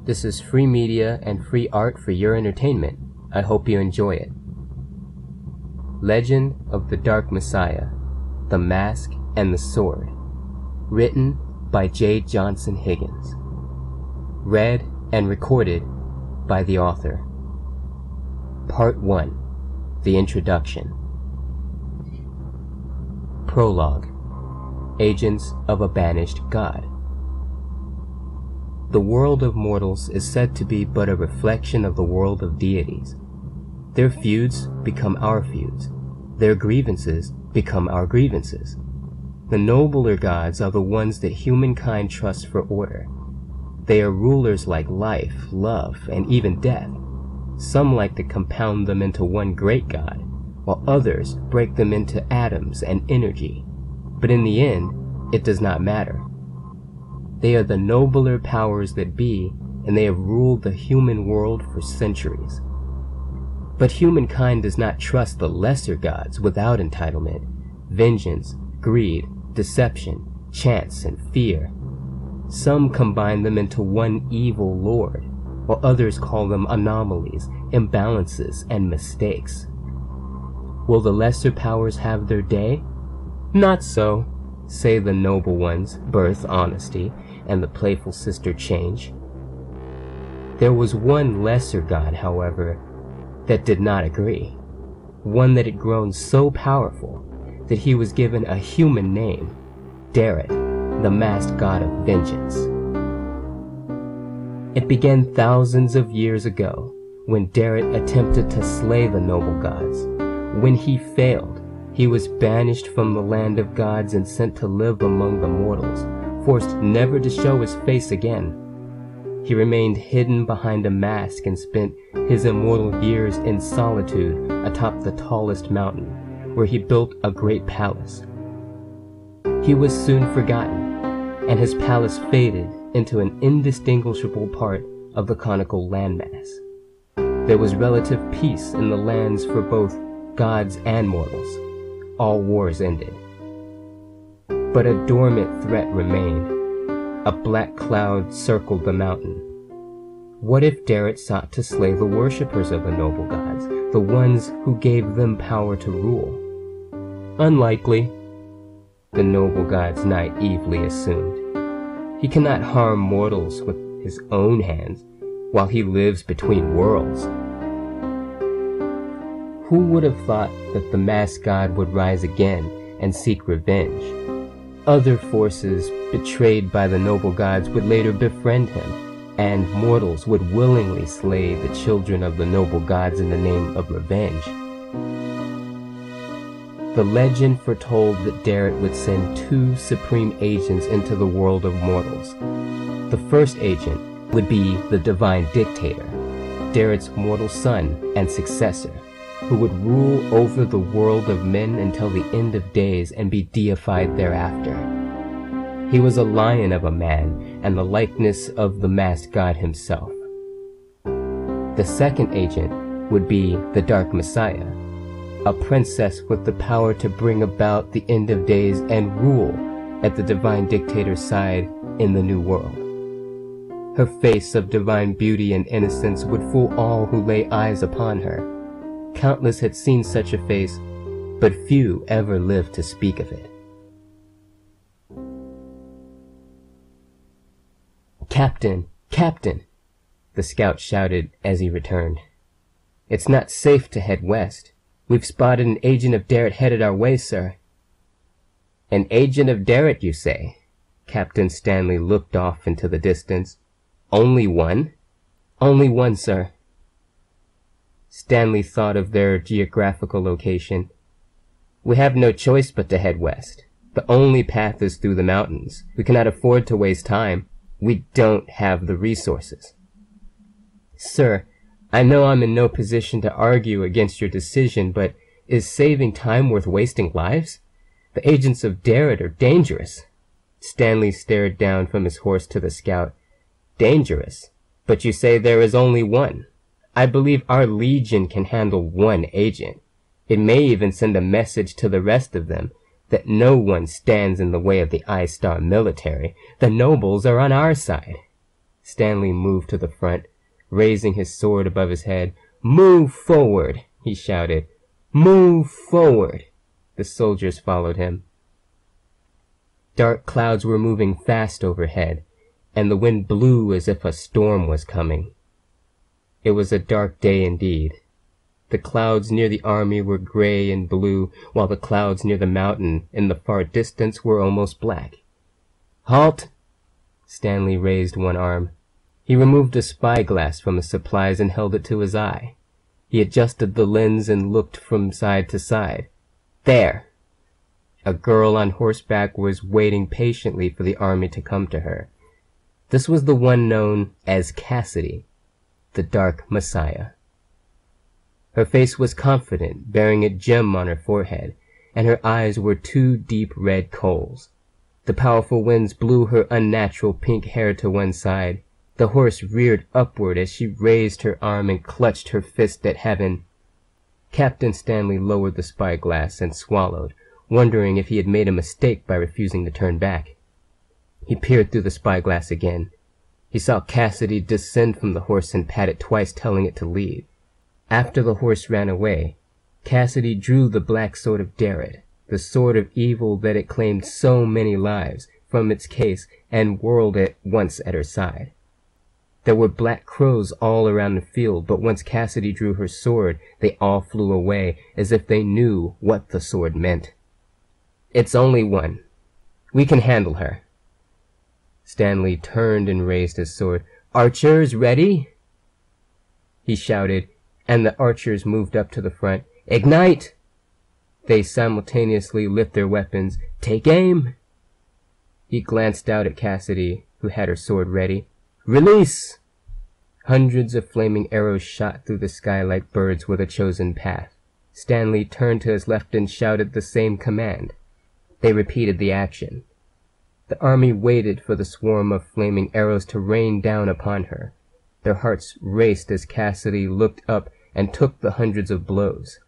This is free media and free art for your entertainment. I hope you enjoy it. Legend of the Dark Messiah, The Mask and the Sword. Written by J. Johnson Higgins. Read and recorded by the author. Part 1. The Introduction. Prologue. Agents of a Banished God. The world of mortals is said to be but a reflection of the world of deities. Their feuds become our feuds. Their grievances become our grievances. The nobler gods are the ones that humankind trusts for order. They are rulers like life, love, and even death. Some like to compound them into one great god, while others break them into atoms and energy. But in the end, it does not matter. They are the nobler powers that be, and they have ruled the human world for centuries. But humankind does not trust the lesser gods without entitlement, vengeance, greed, deception, chance, and fear. Some combine them into one evil lord, while others call them anomalies, imbalances, and mistakes. Will the lesser powers have their day? Not so, say the noble ones, Birth, Honesty, and the playful sister Change. There was one lesser god, however, that did not agree. One that had grown so powerful that he was given a human name, Derrit, the masked god of vengeance. It began thousands of years ago, when Derrit attempted to slay the noble gods. When he failed, he was banished from the land of gods and sent to live among the mortals, forced never to show his face again. He remained hidden behind a mask and spent his immortal years in solitude atop the tallest mountain, where he built a great palace. He was soon forgotten, and his palace faded into an indistinguishable part of the conical landmass. There was relative peace in the lands for both gods and mortals. All wars ended. But a dormant threat remained. A black cloud circled the mountain. What if Derrit sought to slay the worshippers of the noble gods, the ones who gave them power to rule? Unlikely, the noble gods naively assumed. He cannot harm mortals with his own hands while he lives between worlds. Who would have thought that the masked god would rise again and seek revenge? Other forces, betrayed by the noble gods, would later befriend him, and mortals would willingly slay the children of the noble gods in the name of revenge. The legend foretold that Derrit would send 2 supreme agents into the world of mortals. The first agent would be the divine dictator, Derrit's mortal son and successor, who would rule over the world of men until the end of days and be deified thereafter. He was a lion of a man and the likeness of the masked god himself. The second agent would be the Dark Messiah, a princess with the power to bring about the end of days and rule at the divine dictator's side in the new world. Her face of divine beauty and innocence would fool all who lay eyes upon her. Countless had seen such a face, but few ever lived to speak of it. "Captain! Captain!" the scout shouted as he returned. "It's not safe to head west. We've spotted an agent of Derrit headed our way, sir." "An agent of Derrit, you say?" Captain Stanley looked off into the distance. "Only one?" "Only one, sir." Stanley thought of their geographical location. "We have no choice but to head west. The only path is through the mountains. We cannot afford to waste time. We don't have the resources." "Sir, I know I'm in no position to argue against your decision, but is saving time worth wasting lives? The agents of Derrit are dangerous." Stanley stared down from his horse to the scout. "Dangerous? But you say there is only one. I believe our legion can handle one agent. It may even send a message to the rest of them that no one stands in the way of the I-Star military. The nobles are on our side." Stanley moved to the front, raising his sword above his head. "Move forward!" he shouted. "Move forward!" The soldiers followed him. Dark clouds were moving fast overhead, and the wind blew as if a storm was coming. It was a dark day indeed. The clouds near the army were gray and blue, while the clouds near the mountain in the far distance were almost black. "Halt!" Stanley raised one arm. He removed a spyglass from his supplies and held it to his eye. He adjusted the lens and looked from side to side. There! A girl on horseback was waiting patiently for the army to come to her. This was the one known as Cassidy, the Dark Messiah. Her face was confident, bearing a gem on her forehead, and her eyes were two deep red coals. The powerful winds blew her unnatural pink hair to one side. The horse reared upward as she raised her arm and clutched her fist at heaven. Captain Stanley lowered the spyglass and swallowed, wondering if he had made a mistake by refusing to turn back. He peered through the spyglass again. He saw Cassidy descend from the horse and pat it twice, telling it to leave. After the horse ran away, Cassidy drew the black sword of Derret, the sword of evil that had claimed so many lives, from its case and whirled it once at her side. There were black crows all around the field, but once Cassidy drew her sword, they all flew away, as if they knew what the sword meant. "It's only one. We can handle her." Stanley turned and raised his sword. "Archers, ready!" he shouted, and the archers moved up to the front. "Ignite!" They simultaneously lift their weapons. "Take aim!" He glanced out at Cassidy, who had her sword ready. "Release!" Hundreds of flaming arrows shot through the sky like birds with a chosen path. Stanley turned to his left and shouted the same command. They repeated the action. The army waited for the swarm of flaming arrows to rain down upon her. Their hearts raced as Cassidy looked up and took the hundreds of blows.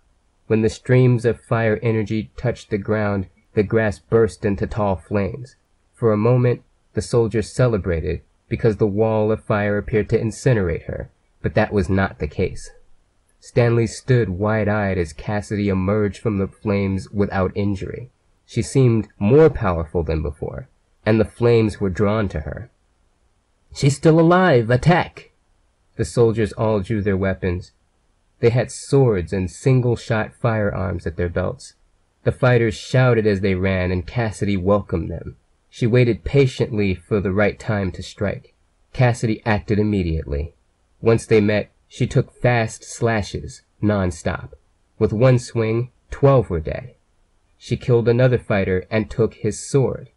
When the streams of fire energy touched the ground, the grass burst into tall flames. For a moment, the soldiers celebrated, because the wall of fire appeared to incinerate her, but that was not the case. Stanley stood wide-eyed as Cassidy emerged from the flames without injury. She seemed more powerful than before, and the flames were drawn to her. "She's still alive! Attack!" The soldiers all drew their weapons. They had swords and single-shot firearms at their belts. The fighters shouted as they ran, and Cassidy welcomed them. She waited patiently for the right time to strike. Cassidy acted immediately. Once they met, she took fast slashes, non-stop. With one swing, 12 were dead. She killed another fighter and took his sword.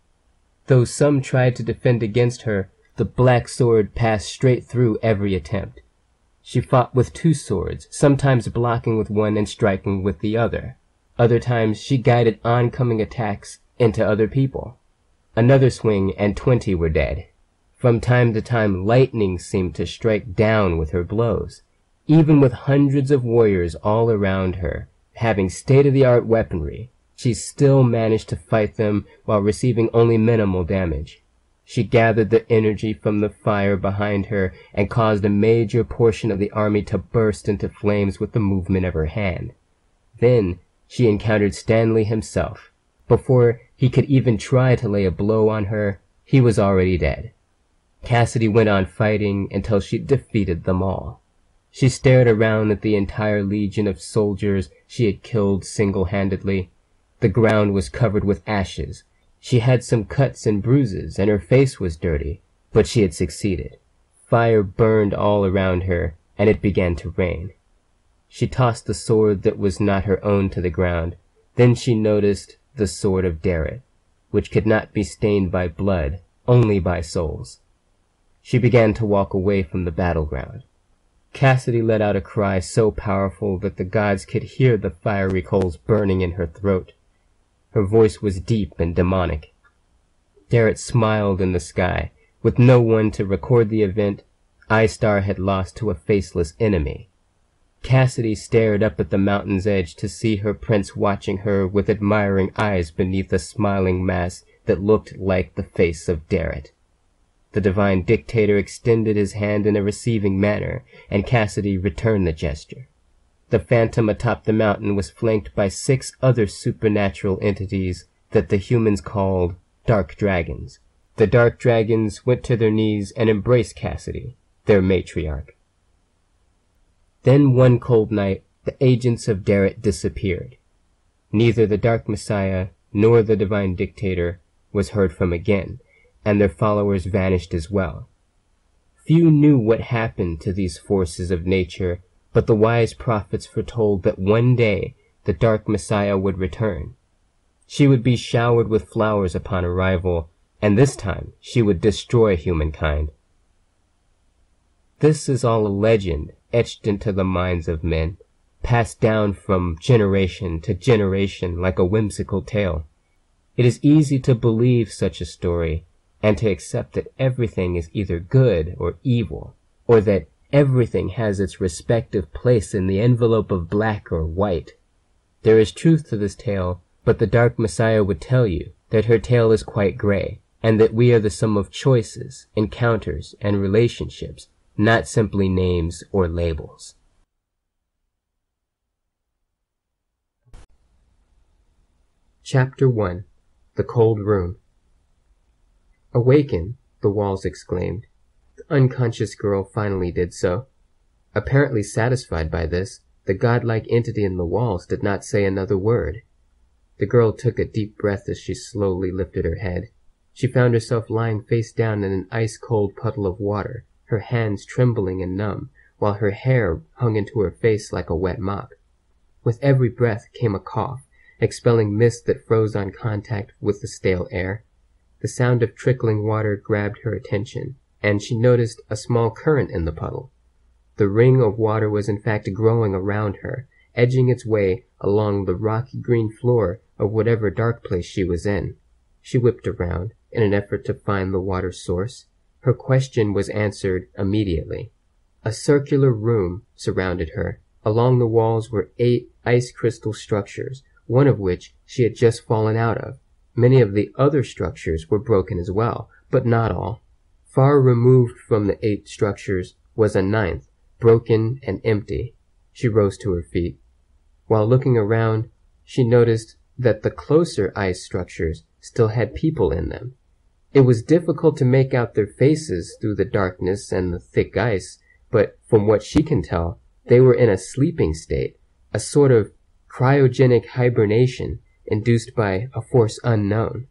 Though some tried to defend against her, the black sword passed straight through every attempt. She fought with two swords, sometimes blocking with one and striking with the other. Other times she guided oncoming attacks into other people. Another swing and 20 were dead. From time to time, lightning seemed to strike down with her blows. Even with hundreds of warriors all around her, having state-of-the-art weaponry, she still managed to fight them while receiving only minimal damage. She gathered the energy from the fire behind her and caused a major portion of the army to burst into flames with the movement of her hand. Then she encountered Stanley himself. Before he could even try to lay a blow on her, he was already dead. Cassidy went on fighting until she defeated them all. She stared around at the entire legion of soldiers she had killed single-handedly. The ground was covered with ashes. She had some cuts and bruises, and her face was dirty, but she had succeeded. Fire burned all around her, and it began to rain. She tossed the sword that was not her own to the ground. Then she noticed the sword of Derret, which could not be stained by blood, only by souls. She began to walk away from the battleground. Cassidy let out a cry so powerful that the gods could hear the fiery coals burning in her throat. Her voice was deep and demonic. Derret smiled in the sky. With no one to record the event, Istar had lost to a faceless enemy. Cassidy stared up at the mountain's edge to see her prince watching her with admiring eyes beneath a smiling mask that looked like the face of Derret. The divine dictator extended his hand in a receiving manner, and Cassidy returned the gesture. The phantom atop the mountain was flanked by 6 other supernatural entities that the humans called dark dragons. The dark dragons went to their knees and embraced Cassidy, their matriarch. Then one cold night, the agents of Darrett disappeared. Neither the Dark Messiah nor the Divine Dictator was heard from again, and their followers vanished as well. Few knew what happened to these forces of nature, but the wise prophets foretold that one day the Dark Messiah would return. She would be showered with flowers upon arrival, and this time she would destroy humankind. This is all a legend etched into the minds of men, passed down from generation to generation like a whimsical tale. It is easy to believe such a story and to accept that everything is either good or evil, or that everything has its respective place in the envelope of black or white. There is truth to this tale, but the Dark Messiah would tell you that her tale is quite gray, and that we are the sum of choices, encounters, and relationships, not simply names or labels. Chapter 1. The Cold Room. "Awaken," the walls exclaimed. The unconscious girl finally did so. Apparently satisfied by this, the godlike entity in the walls did not say another word. The girl took a deep breath as she slowly lifted her head. She found herself lying face down in an ice-cold puddle of water, her hands trembling and numb, while her hair hung into her face like a wet mop. With every breath came a cough, expelling mist that froze on contact with the stale air. The sound of trickling water grabbed her attention, and she noticed a small current in the puddle. The ring of water was in fact growing around her, edging its way along the rocky green floor of whatever dark place she was in. She whipped around in an effort to find the water's source. Her question was answered immediately. A circular room surrounded her. Along the walls were 8 ice crystal structures, one of which she had just fallen out of. Many of the other structures were broken as well, but not all. Far removed from the 8 structures was a 9th, broken and empty. She rose to her feet. While looking around, she noticed that the closer ice structures still had people in them. It was difficult to make out their faces through the darkness and the thick ice, but from what she can tell, they were in a sleeping state, a sort of cryogenic hibernation induced by a force unknown.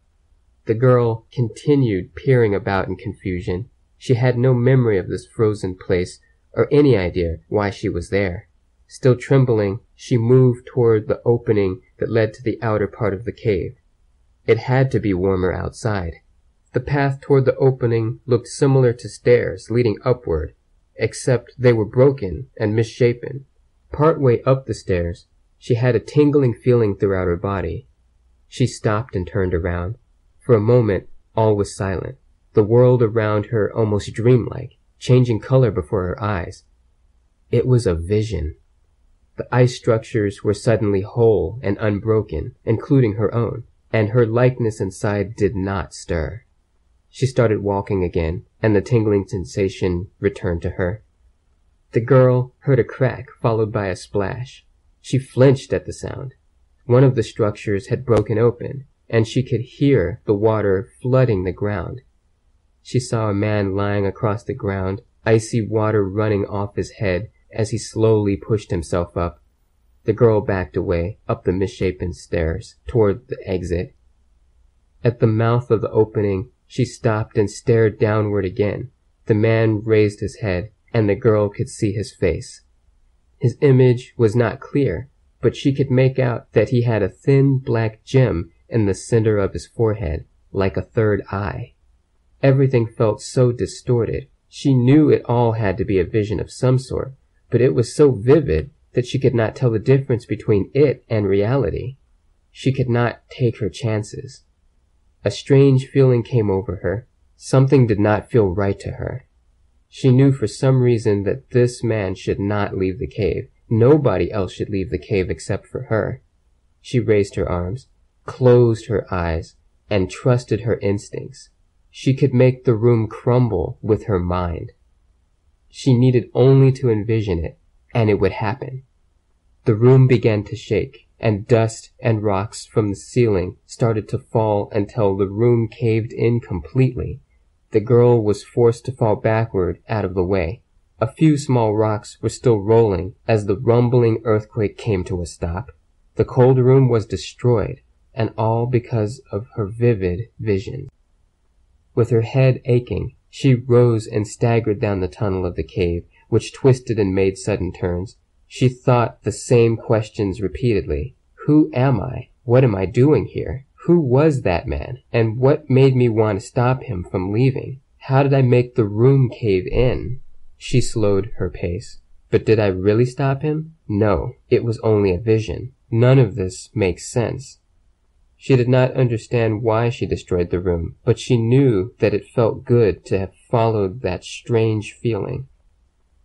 The girl continued peering about in confusion. She had no memory of this frozen place or any idea why she was there. Still trembling, she moved toward the opening that led to the outer part of the cave. It had to be warmer outside. The path toward the opening looked similar to stairs leading upward, except they were broken and misshapen. Partway up the stairs, she had a tingling feeling throughout her body. She stopped and turned around. For a moment, all was silent, the world around her almost dreamlike, changing color before her eyes. It was a vision. The ice structures were suddenly whole and unbroken, including her own, and her likeness inside did not stir. She started walking again, and the tingling sensation returned to her. The girl heard a crack, followed by a splash. She flinched at the sound. One of the structures had broken open, and she could hear the water flooding the ground. She saw a man lying across the ground, icy water running off his head as he slowly pushed himself up. The girl backed away, up the misshapen stairs, toward the exit. At the mouth of the opening, she stopped and stared downward again. The man raised his head, and the girl could see his face. His image was not clear, but she could make out that he had a thin black gem in the center of his forehead, like a third eye. Everything felt so distorted. She knew it all had to be a vision of some sort, but it was so vivid that she could not tell the difference between it and reality. She could not take her chances. A strange feeling came over her. Something did not feel right to her. She knew for some reason that this man should not leave the cave. Nobody else should leave the cave except for her. She raised her arms, closed her eyes, and trusted her instincts. She could make the room crumble with her mind. She needed only to envision it, and it would happen. The room began to shake, and dust and rocks from the ceiling started to fall until the room caved in completely. The girl was forced to fall backward out of the way. A few small rocks were still rolling as the rumbling earthquake came to a stop. The cold room was destroyed, and all because of her vivid vision. With her head aching, she rose and staggered down the tunnel of the cave, which twisted and made sudden turns. She thought the same questions repeatedly. Who am I? What am I doing here? Who was that man? And what made me want to stop him from leaving? How did I make the room cave in? She slowed her pace. But did I really stop him? No, it was only a vision. None of this makes sense. She did not understand why she destroyed the room, but she knew that it felt good to have followed that strange feeling.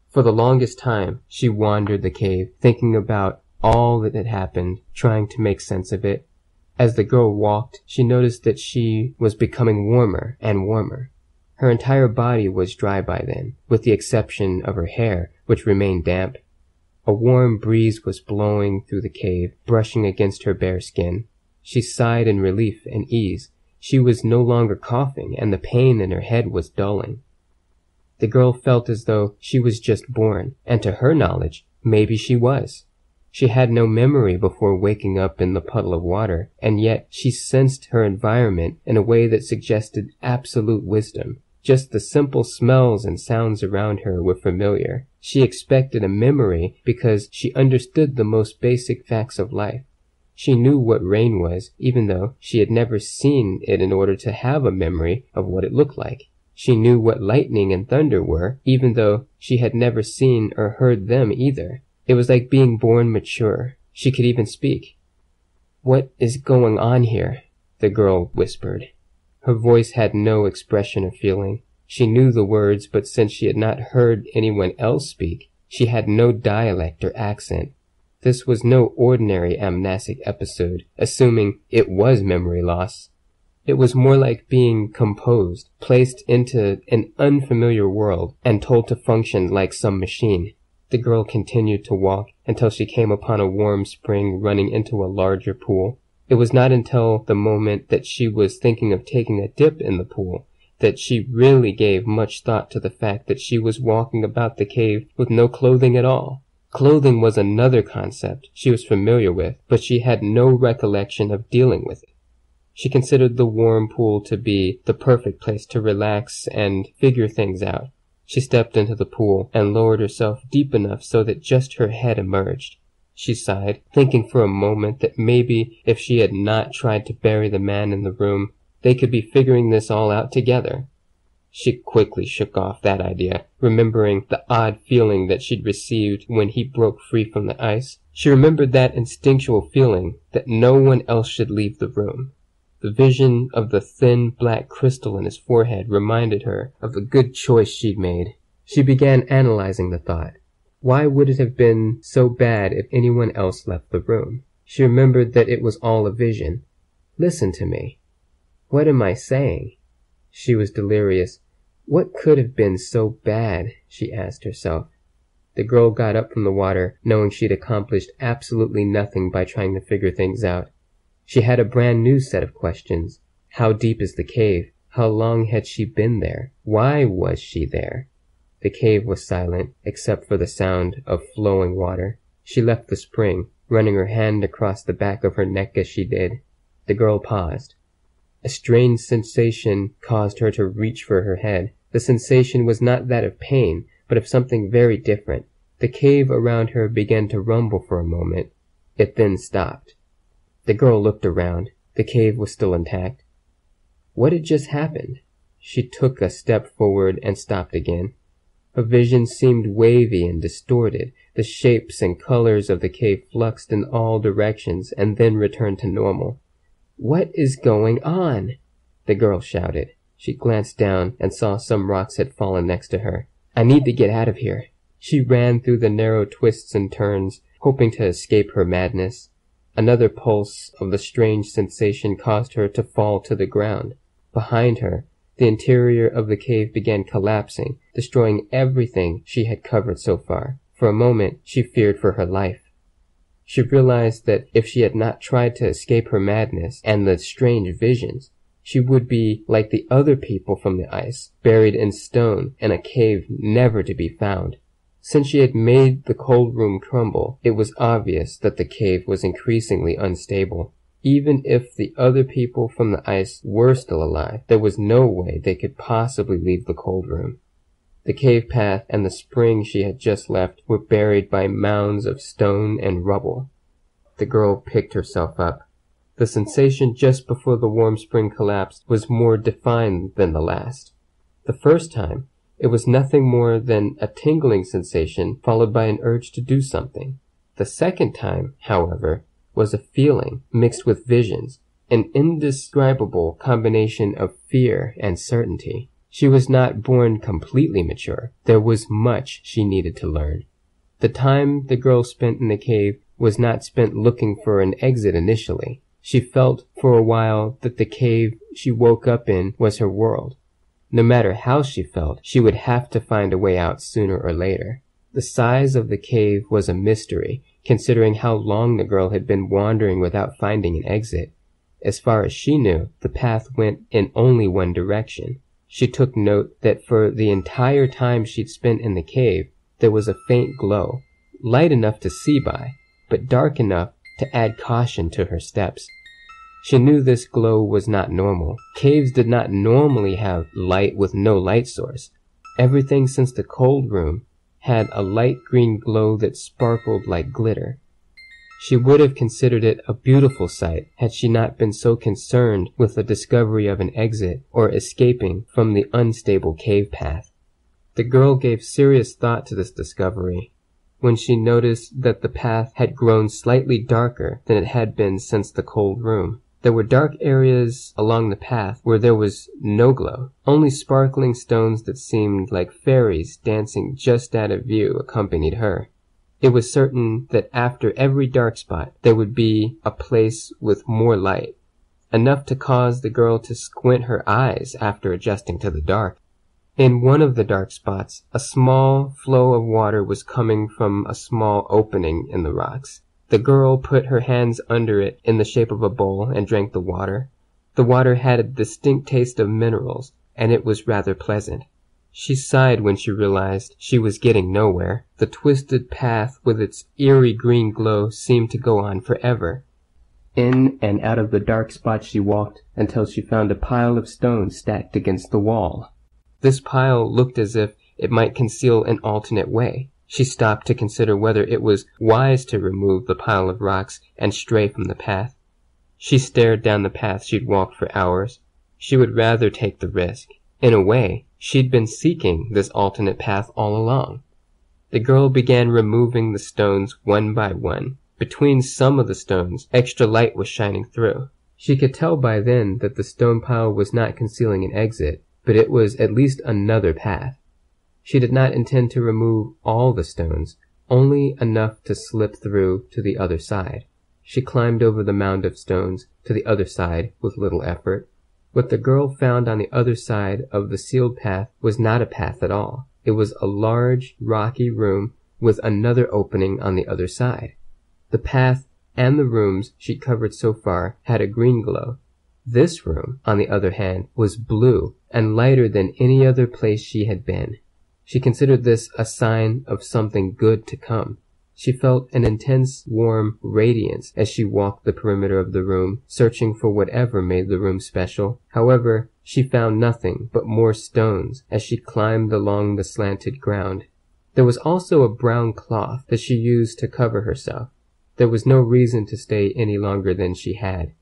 For the longest time, she wandered the cave, thinking about all that had happened, trying to make sense of it. As the girl walked, she noticed that she was becoming warmer and warmer. Her entire body was dry by then, with the exception of her hair, which remained damp. A warm breeze was blowing through the cave, brushing against her bare skin. She sighed in relief and ease. She was no longer coughing, and the pain in her head was dulling. The girl felt as though she was just born, and to her knowledge, maybe she was. She had no memory before waking up in the puddle of water, and yet she sensed her environment in a way that suggested absolute wisdom. Just the simple smells and sounds around her were familiar. She expected a memory because she understood the most basic facts of life. She knew what rain was, even though she had never seen it in order to have a memory of what it looked like. She knew what lightning and thunder were, even though she had never seen or heard them either. It was like being born mature. She could even speak. "What is going on here?" the girl whispered. Her voice had no expression or feeling. She knew the words, but since she had not heard anyone else speak, she had no dialect or accent. This was no ordinary amnesic episode, assuming it was memory loss. It was more like being composed, placed into an unfamiliar world, and told to function like some machine. The girl continued to walk until she came upon a warm spring running into a larger pool. It was not until the moment that she was thinking of taking a dip in the pool that she really gave much thought to the fact that she was walking about the cave with no clothing at all. Clothing was another concept she was familiar with, but she had no recollection of dealing with it. She considered the warm pool to be the perfect place to relax and figure things out. She stepped into the pool and lowered herself deep enough so that just her head emerged. She sighed, thinking for a moment that maybe if she had not tried to bury the man in the room, they could be figuring this all out together. She quickly shook off that idea, remembering the odd feeling that she'd received when he broke free from the ice. She remembered that instinctual feeling that no one else should leave the room. The vision of the thin black crystal in his forehead reminded her of the good choice she'd made. She began analyzing the thought. Why would it have been so bad if anyone else left the room? She remembered that it was all a vision. Listen to me. What am I saying? She was delirious. What could have been so bad? She asked herself. The girl got up from the water, knowing she'd accomplished absolutely nothing by trying to figure things out. She had a brand new set of questions. How deep is the cave? How long had she been there? Why was she there? The cave was silent, except for the sound of flowing water. She left the spring, running her hand across the back of her neck as she did. The girl paused. A strange sensation caused her to reach for her head. The sensation was not that of pain, but of something very different. The cave around her began to rumble for a moment. It then stopped. The girl looked around. The cave was still intact. What had just happened? She took a step forward and stopped again. Her vision seemed wavy and distorted. The shapes and colors of the cave fluxed in all directions and then returned to normal. "What is going on?" the girl shouted. She glanced down and saw some rocks had fallen next to her. "I need to get out of here." She ran through the narrow twists and turns, hoping to escape her madness. Another pulse of the strange sensation caused her to fall to the ground. Behind her, The interior of the cave began collapsing, destroying everything she had covered so far. For a moment, she feared for her life. She realized that if she had not tried to escape her madness and the strange visions, she would be like the other people from the ice, buried in stone in a cave never to be found. Since she had made the cold room crumble, it was obvious that the cave was increasingly unstable. Even if the other people from the ice were still alive, there was no way they could possibly leave the cold room. The cave path and the spring she had just left were buried by mounds of stone and rubble. The girl picked herself up. The sensation just before the warm spring collapsed was more defined than the last. The first time, it was nothing more than a tingling sensation followed by an urge to do something. The second time, however, was a feeling mixed with visions, an indescribable combination of fear and certainty. She was not born completely mature. There was much she needed to learn. The time the girl spent in the cave was not spent looking for an exit initially. She felt for a while that the cave she woke up in was her world. No matter how she felt, she would have to find a way out sooner or later. The size of the cave was a mystery, considering how long the girl had been wandering without finding an exit. As far as she knew, the path went in only one direction. She took note that for the entire time she'd spent in the cave, there was a faint glow, light enough to see by, but dark enough to add caution to her steps. She knew this glow was not normal. Caves did not normally have light with no light source. Everything since the cold room had a light green glow that sparkled like glitter. She would have considered it a beautiful sight had she not been so concerned with the discovery of an exit or escaping from the unstable cave path. The girl gave serious thought to this discovery when she noticed that the path had grown slightly darker than it had been since the cold room. There were dark areas along the path where there was no glow. Only sparkling stones that seemed like fairies dancing just out of view accompanied her. It was certain that after every dark spot there would be a place with more light, enough to cause the girl to squint her eyes after adjusting to the dark. In one of the dark spots, a small flow of water was coming from a small opening in the rocks. The girl put her hands under it in the shape of a bowl and drank the water. The water had a distinct taste of minerals, and it was rather pleasant. She sighed when she realized she was getting nowhere. The twisted path with its eerie green glow seemed to go on forever. In and out of the dark spot she walked until she found a pile of stones stacked against the wall. This pile looked as if it might conceal an alternate way. She stopped to consider whether it was wise to remove the pile of rocks and stray from the path. She stared down the path she'd walked for hours. She would rather take the risk. In a way, she'd been seeking this alternate path all along. The girl began removing the stones one by one. Between some of the stones, extra light was shining through. She could tell by then that the stone pile was not concealing an exit, but it was at least another path. She did not intend to remove all the stones, only enough to slip through to the other side. She climbed over the mound of stones to the other side with little effort. What the girl found on the other side of the sealed path was not a path at all. It was a large, rocky room with another opening on the other side. The path and the rooms she'd covered so far had a green glow. This room, on the other hand, was blue and lighter than any other place she had been. She considered this a sign of something good to come. She felt an intense, warm radiance as she walked the perimeter of the room, searching for whatever made the room special. However, she found nothing but more stones as she climbed along the slanted ground. There was also a brown cloth that she used to cover herself. There was no reason to stay any longer than she had.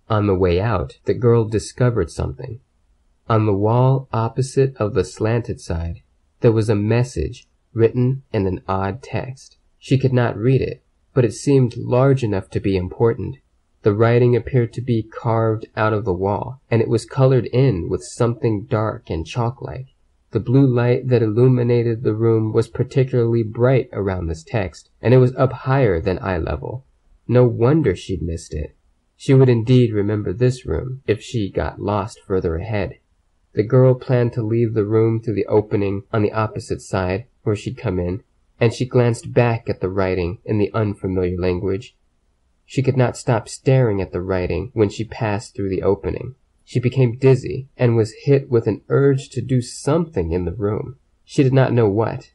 On the way out, the girl discovered something. On the wall opposite of the slanted side, there was a message written in an odd text. She could not read it, but it seemed large enough to be important. The writing appeared to be carved out of the wall, and it was colored in with something dark and chalk-like. The blue light that illuminated the room was particularly bright around this text, and it was up higher than eye level. No wonder she'd missed it. She would indeed remember this room if she got lost further ahead. The girl planned to leave the room through the opening on the opposite side where she'd come in, and she glanced back at the writing in the unfamiliar language. She could not stop staring at the writing when she passed through the opening. She became dizzy and was hit with an urge to do something in the room. She did not know what.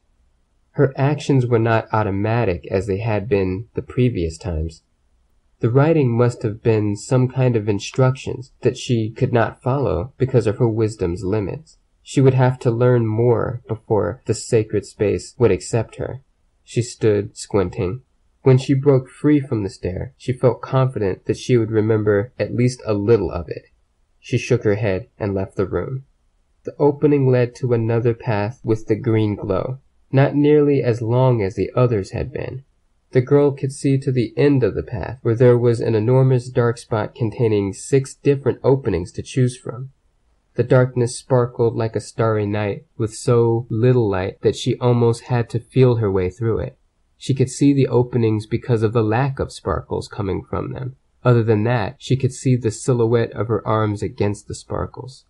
Her actions were not automatic as they had been the previous times. The writing must have been some kind of instructions that she could not follow because of her wisdom's limits. She would have to learn more before the sacred space would accept her. She stood, squinting. When she broke free from the stare, she felt confident that she would remember at least a little of it. She shook her head and left the room. The opening led to another path with the green glow, not nearly as long as the others had been. The girl could see to the end of the path, where there was an enormous dark spot containing 6 different openings to choose from. The darkness sparkled like a starry night, with so little light that she almost had to feel her way through it. She could see the openings because of the lack of sparkles coming from them. Other than that, she could see the silhouette of her arms against the sparkles.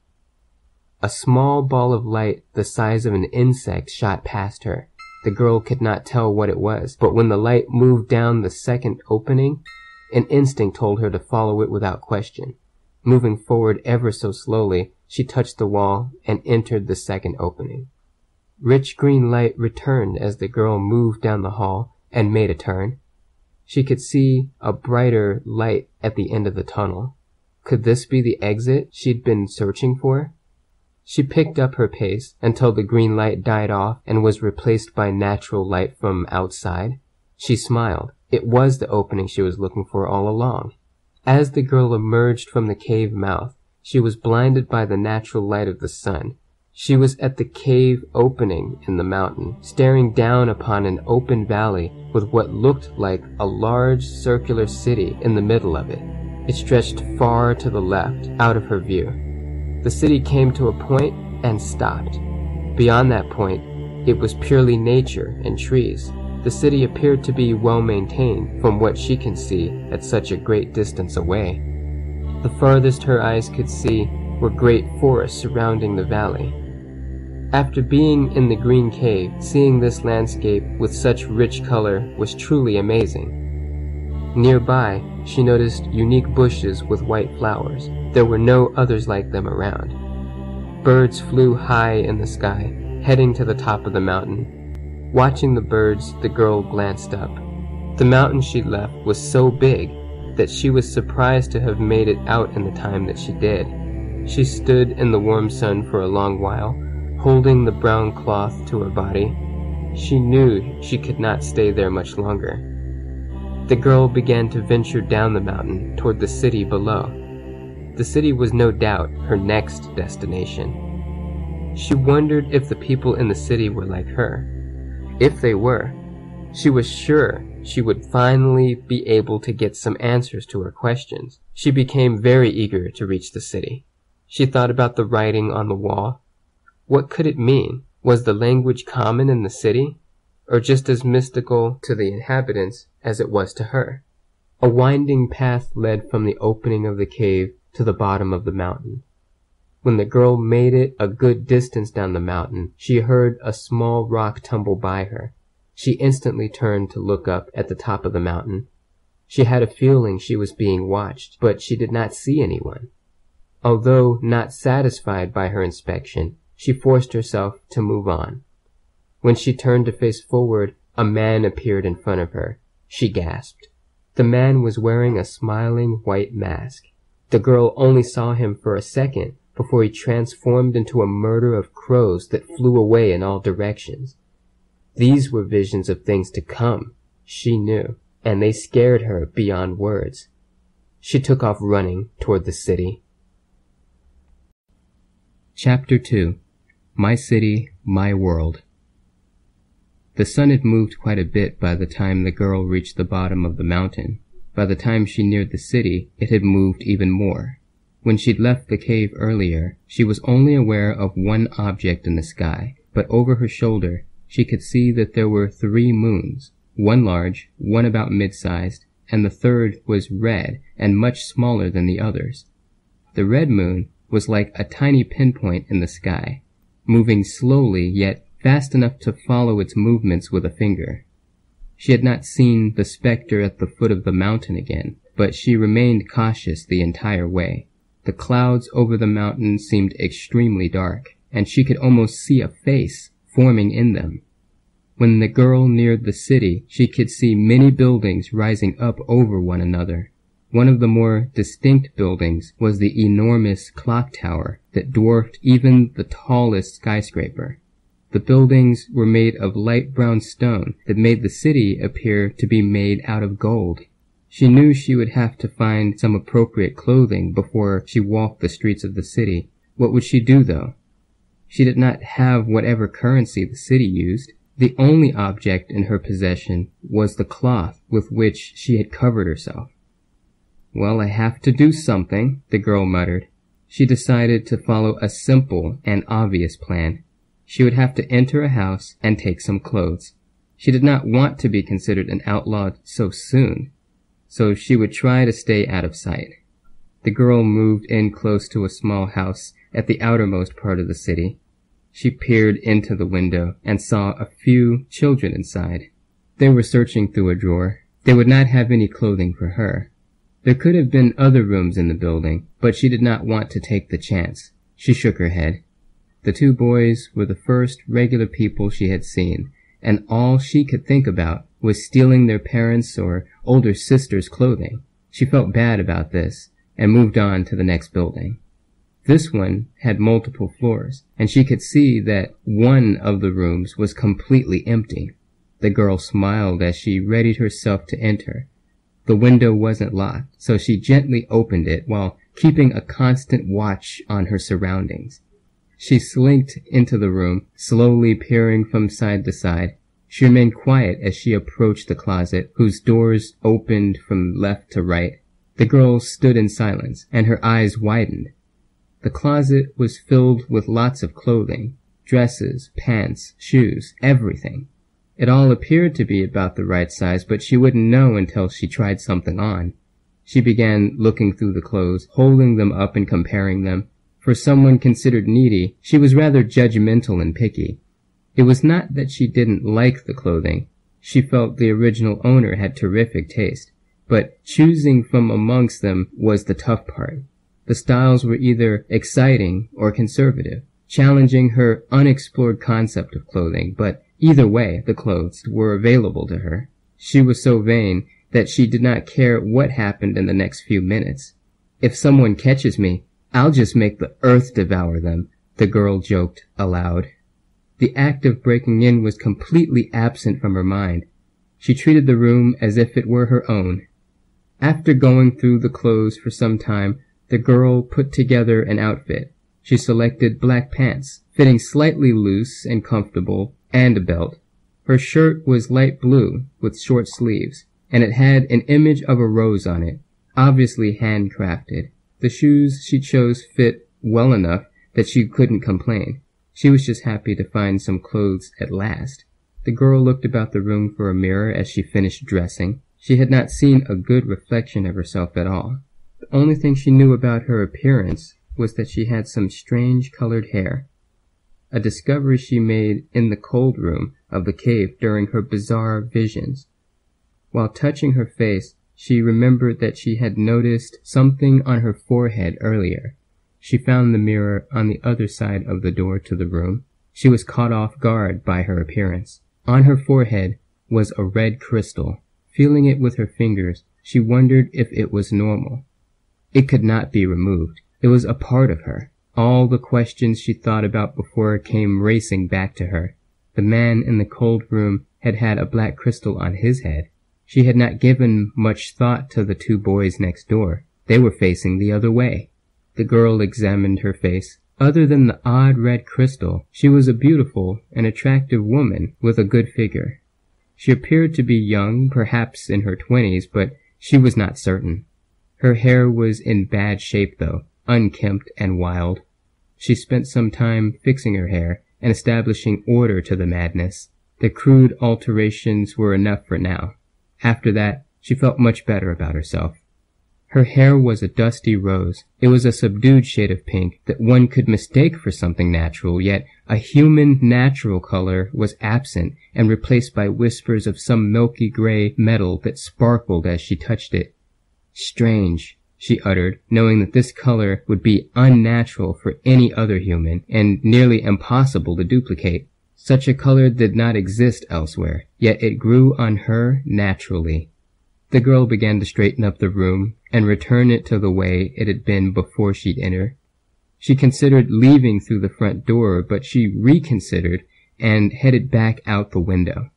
A small ball of light the size of an insect shot past her. The girl could not tell what it was, but when the light moved down the second opening, an instinct told her to follow it without question. Moving forward ever so slowly, she touched the wall and entered the second opening. Rich green light returned as the girl moved down the hall and made a turn. She could see a brighter light at the end of the tunnel. Could this be the exit she'd been searching for? She picked up her pace until the green light died off and was replaced by natural light from outside. She smiled. It was the opening she was looking for all along. As the girl emerged from the cave mouth, she was blinded by the natural light of the sun. She was at the cave opening in the mountain, staring down upon an open valley with what looked like a large circular city in the middle of it. It stretched far to the left, out of her view. The city came to a point and stopped. Beyond that point, it was purely nature and trees. The city appeared to be well maintained from what she can see at such a great distance away. The farthest her eyes could see were great forests surrounding the valley. After being in the green cave, seeing this landscape with such rich color was truly amazing. Nearby, she noticed unique bushes with white flowers. There were no others like them around. Birds flew high in the sky, heading to the top of the mountain. Watching the birds, the girl glanced up. The mountain she'd left was so big that she was surprised to have made it out in the time that she did. She stood in the warm sun for a long while, holding the brown cloth to her body. She knew she could not stay there much longer. The girl began to venture down the mountain toward the city below. The city was no doubt her next destination. She wondered if the people in the city were like her. If they were, she was sure she would finally be able to get some answers to her questions. She became very eager to reach the city. She thought about the writing on the wall. What could it mean? Was the language common in the city, or just as mystical to the inhabitants as it was to her? A winding path led from the opening of the cave to the bottom of the mountain. When the girl made it a good distance down the mountain, she heard a small rock tumble by her. She instantly turned to look up at the top of the mountain. She had a feeling she was being watched, but she did not see anyone. Although not satisfied by her inspection, she forced herself to move on. When she turned to face forward, a man appeared in front of her. She gasped. The man was wearing a smiling white mask. The girl only saw him for a second before he transformed into a murder of crows that flew away in all directions. These were visions of things to come, she knew, and they scared her beyond words. She took off running toward the city. Chapter 2. My City, My World. The sun had moved quite a bit by the time the girl reached the bottom of the mountain. By the time she neared the city, it had moved even more. When she'd left the cave earlier, she was only aware of one object in the sky, but over her shoulder, she could see that there were 3 moons, one large, one about mid-sized, and the third was red and much smaller than the others. The red moon was like a tiny pinpoint in the sky, moving slowly yet fast enough to follow its movements with a finger. She had not seen the specter at the foot of the mountain again, but she remained cautious the entire way. The clouds over the mountain seemed extremely dark, and she could almost see a face forming in them. When the girl neared the city, she could see many buildings rising up over one another. One of the more distinct buildings was the enormous clock tower that dwarfed even the tallest skyscraper. The buildings were made of light brown stone that made the city appear to be made out of gold. She knew she would have to find some appropriate clothing before she walked the streets of the city. What would she do, though? She did not have whatever currency the city used. The only object in her possession was the cloth with which she had covered herself. "Well, I have to do something," the girl muttered. She decided to follow a simple and obvious plan. She would have to enter a house and take some clothes. She did not want to be considered an outlaw so soon, so she would try to stay out of sight. The girl moved in close to a small house at the outermost part of the city. She peered into the window and saw a few children inside. They were searching through a drawer. They would not have any clothing for her. There could have been other rooms in the building, but she did not want to take the chance. She shook her head. The two boys were the first regular people she had seen, and all she could think about was stealing their parents' or older sister's clothing. She felt bad about this and moved on to the next building. This one had multiple floors, and she could see that one of the rooms was completely empty. The girl smiled as she readied herself to enter. The window wasn't locked, so she gently opened it while keeping a constant watch on her surroundings. She slinked into the room, slowly peering from side to side. She remained quiet as she approached the closet, whose doors opened from left to right. The girl stood in silence, and her eyes widened. The closet was filled with lots of clothing, dresses, pants, shoes, everything. It all appeared to be about the right size, but she wouldn't know until she tried something on. She began looking through the clothes, holding them up and comparing them. For someone considered needy, she was rather judgmental and picky. It was not that she didn't like the clothing. She felt the original owner had terrific taste, but choosing from amongst them was the tough part. The styles were either exciting or conservative, challenging her unexplored concept of clothing, but either way, the clothes were available to her. She was so vain that she did not care what happened in the next few minutes. "If someone catches me, I'll just make the earth devour them," the girl joked aloud. The act of breaking in was completely absent from her mind. She treated the room as if it were her own. After going through the clothes for some time, the girl put together an outfit. She selected black pants, fitting slightly loose and comfortable, and a belt. Her shirt was light blue with short sleeves, and it had an image of a rose on it, obviously handcrafted. The shoes she chose fit well enough that she couldn't complain. She was just happy to find some clothes at last. The girl looked about the room for a mirror as she finished dressing. She had not seen a good reflection of herself at all. The only thing she knew about her appearance was that she had some strange colored hair, a discovery she made in the cold room of the cave during her bizarre visions. While touching her face, she remembered that she had noticed something on her forehead earlier. She found the mirror on the other side of the door to the room. She was caught off guard by her appearance. On her forehead was a red crystal. Feeling it with her fingers, she wondered if it was normal. It could not be removed. It was a part of her. All the questions she thought about before came racing back to her. The man in the cold room had had a black crystal on his head. She had not given much thought to the two boys next door. They were facing the other way. The girl examined her face. Other than the odd red crystal, she was a beautiful and attractive woman with a good figure. She appeared to be young, perhaps in her 20s, but she was not certain. Her hair was in bad shape, though, unkempt and wild. She spent some time fixing her hair and establishing order to the madness. The crude alterations were enough for now. After that, she felt much better about herself. Her hair was a dusty rose. It was a subdued shade of pink that one could mistake for something natural, yet a human natural color was absent and replaced by whispers of some milky gray metal that sparkled as she touched it. Strange, she uttered, knowing that this color would be unnatural for any other human and nearly impossible to duplicate. Such a color did not exist elsewhere, yet it grew on her naturally. The girl began to straighten up the room and return it to the way it had been before she'd entered. She considered leaving through the front door, but she reconsidered and headed back out the window.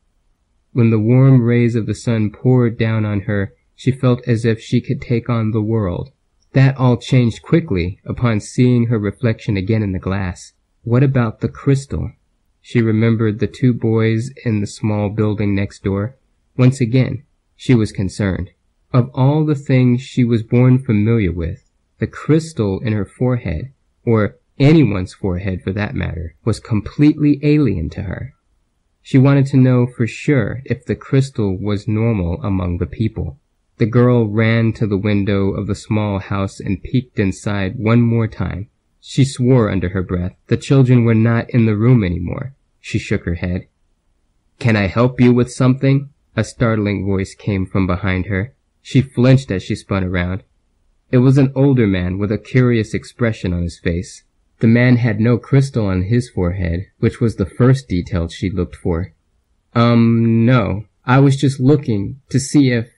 When the warm rays of the sun poured down on her, she felt as if she could take on the world. That all changed quickly upon seeing her reflection again in the glass. What about the crystal? She remembered the two boys in the small building next door. Once again, she was concerned. Of all the things she was born familiar with, the crystal in her forehead, or anyone's forehead for that matter, was completely alien to her. She wanted to know for sure if the crystal was normal among the people. The girl ran to the window of the small house and peeked inside one more time. She swore under her breath. The children were not in the room anymore. She shook her head. "Can I help you with something?" A startling voice came from behind her. She flinched as she spun around. It was an older man with a curious expression on his face. The man had no crystal on his forehead, which was the first detail she looked for. No. I was just looking to see if—"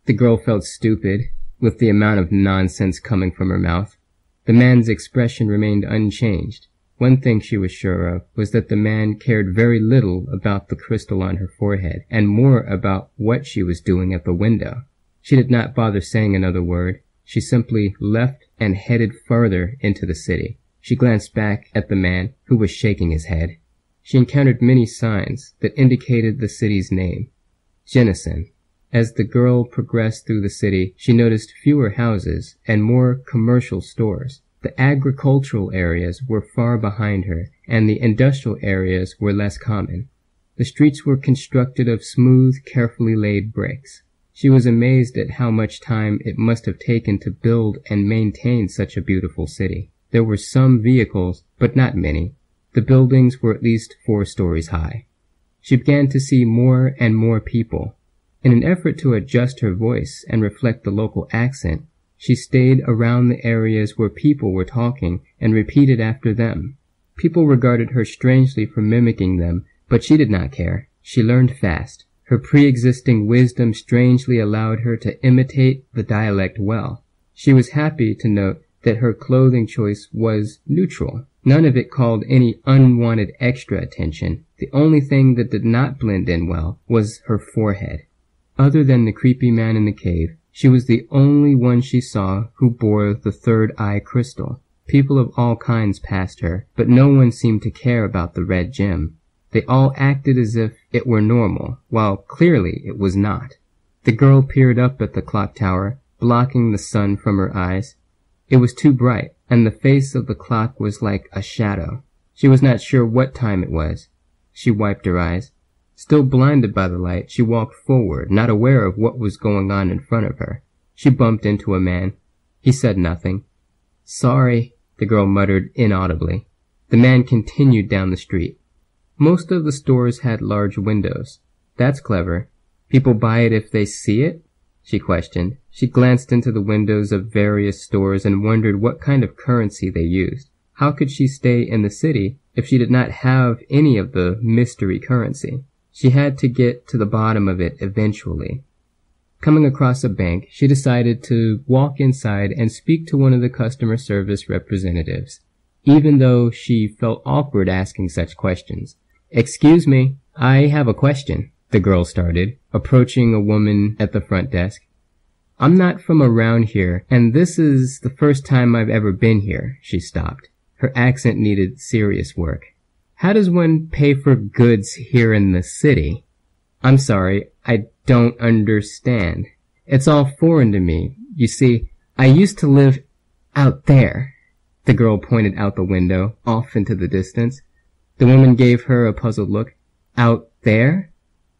The girl felt stupid, with the amount of nonsense coming from her mouth. The man's expression remained unchanged. One thing she was sure of was that the man cared very little about the crystal on her forehead, and more about what she was doing at the window. She did not bother saying another word. She simply left and headed further into the city. She glanced back at the man, who was shaking his head. She encountered many signs that indicated the city's name, Jennison. As the girl progressed through the city, she noticed fewer houses and more commercial stores. The agricultural areas were far behind her, and the industrial areas were less common. The streets were constructed of smooth, carefully laid bricks. She was amazed at how much time it must have taken to build and maintain such a beautiful city. There were some vehicles, but not many. The buildings were at least 4 stories high. She began to see more and more people. In an effort to adjust her voice and reflect the local accent, she stayed around the areas where people were talking and repeated after them. People regarded her strangely for mimicking them, but she did not care. She learned fast. Her pre-existing wisdom strangely allowed her to imitate the dialect well. She was happy to note that her clothing choice was neutral. None of it called any unwanted extra attention. The only thing that did not blend in well was her forehead. Other than the creepy man in the cave, she was the only one she saw who bore the third eye crystal. People of all kinds passed her, but no one seemed to care about the red gem. They all acted as if it were normal, while clearly it was not. The girl peered up at the clock tower, blocking the sun from her eyes. It was too bright, and the face of the clock was like a shadow. She was not sure what time it was. She wiped her eyes. Still blinded by the light, she walked forward, not aware of what was going on in front of her. She bumped into a man. He said nothing. "Sorry," the girl muttered inaudibly. The man continued down the street. Most of the stores had large windows. "That's clever. People buy it if they see it?" she questioned. She glanced into the windows of various stores and wondered what kind of currency they used. How could she stay in the city if she did not have any of the mystery currency? She had to get to the bottom of it eventually. Coming across a bank, she decided to walk inside and speak to one of the customer service representatives, even though she felt awkward asking such questions. "Excuse me, I have a question," the girl started, approaching a woman at the front desk. "I'm not from around here, and this is the first time I've ever been here." She stopped. Her accent needed serious work. "How does one pay for goods here in the city?" "I'm sorry, I don't understand. It's all foreign to me. You see, I used to live out there." The girl pointed out the window, off into the distance. The woman gave her a puzzled look. "Out there?"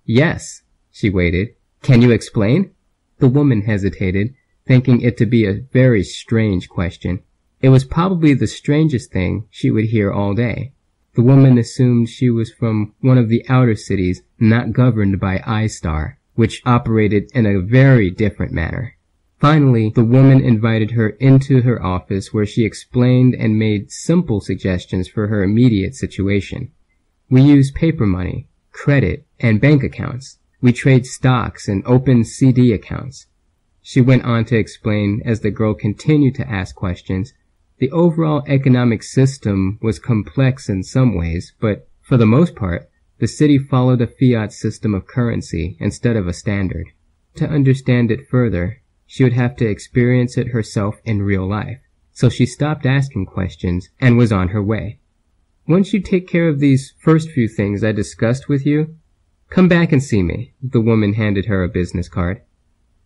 "Yes." She waited. "Can you explain?" The woman hesitated. thinking it to be a very strange question. It was probably the strangest thing she would hear all day. The woman assumed she was from one of the outer cities not governed by I-Star, which operated in a very different manner. Finally, the woman invited her into her office where she explained and made simple suggestions for her immediate situation. We use paper money, credit, and bank accounts. We trade stocks and open CD accounts. She went on to explain as the girl continued to ask questions. The overall economic system was complex in some ways, but for the most part, the city followed a fiat system of currency instead of a standard. To understand it further, she would have to experience it herself in real life, so she stopped asking questions and was on her way. Once you take care of these first few things I discussed with you, come back and see me. The woman handed her a business card.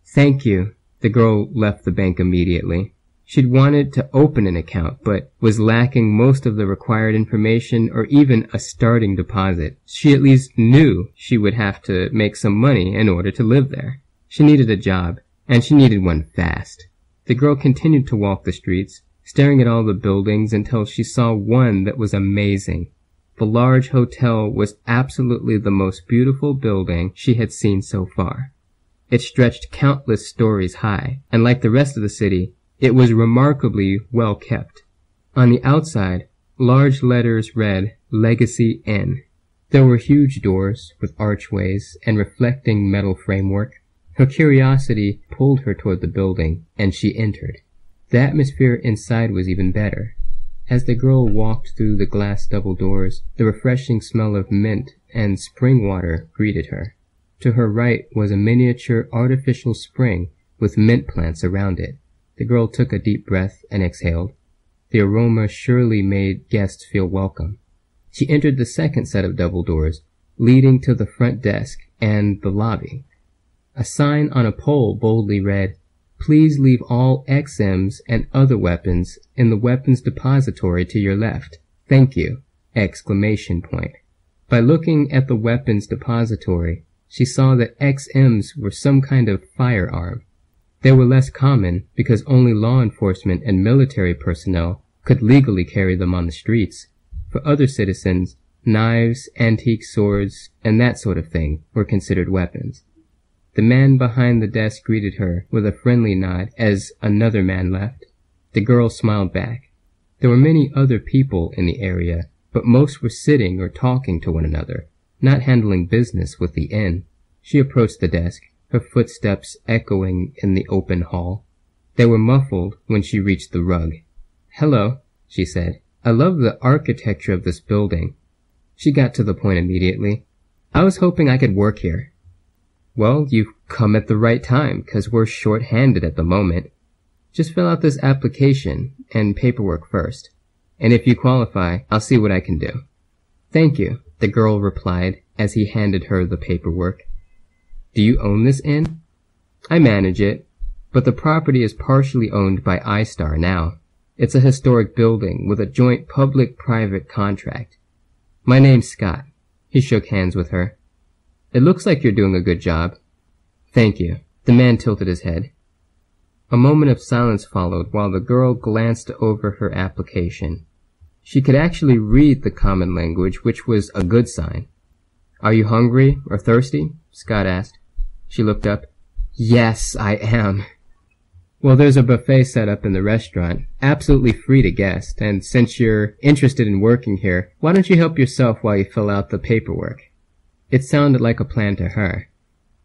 Thank you. The girl left the bank immediately. She'd wanted to open an account, but was lacking most of the required information or even a starting deposit. She at least knew she would have to make some money in order to live there. She needed a job, and she needed one fast. The girl continued to walk the streets, staring at all the buildings until she saw one that was amazing. The large hotel was absolutely the most beautiful building she had seen so far. It stretched countless stories high, and like the rest of the city, it was remarkably well kept. On the outside, large letters read, Legacy Inn. There were huge doors with archways and reflecting metal framework. Her curiosity pulled her toward the building, and she entered. The atmosphere inside was even better. As the girl walked through the glass double doors, the refreshing smell of mint and spring water greeted her. To her right was a miniature artificial spring with mint plants around it. The girl took a deep breath and exhaled. The aroma surely made guests feel welcome. She entered the second set of double doors, leading to the front desk and the lobby. A sign on a pole boldly read, Please leave all XMs and other weapons in the weapons depository to your left. Thank you! ! By looking at the weapons depository, she saw that XMs were some kind of firearm. They were less common because only law enforcement and military personnel could legally carry them on the streets. For other citizens, knives, antique swords, and that sort of thing were considered weapons. The man behind the desk greeted her with a friendly nod as another man left. The girl smiled back. There were many other people in the area, but most were sitting or talking to one another, not handling business with the inn. She approached the desk, her footsteps echoing in the open hall. They were muffled when she reached the rug. Hello, she said. I love the architecture of this building. She got to the point immediately. I was hoping I could work here. Well, you've come at the right time, 'cause we're short-handed at the moment. Just fill out this application and paperwork first. And if you qualify, I'll see what I can do. Thank you, the girl replied as he handed her the paperwork. Do you own this inn? I manage it, but the property is partially owned by I-Star now. It's a historic building with a joint public-private contract. My name's Scott. He shook hands with her. It looks like you're doing a good job. Thank you. The man tilted his head. A moment of silence followed while the girl glanced over her application. She could actually read the common language, which was a good sign. Are you hungry or thirsty? Scott asked. She looked up. Yes, I am. Well, there's a buffet set up in the restaurant, absolutely free to guests, and since you're interested in working here, why don't you help yourself while you fill out the paperwork? It sounded like a plan to her.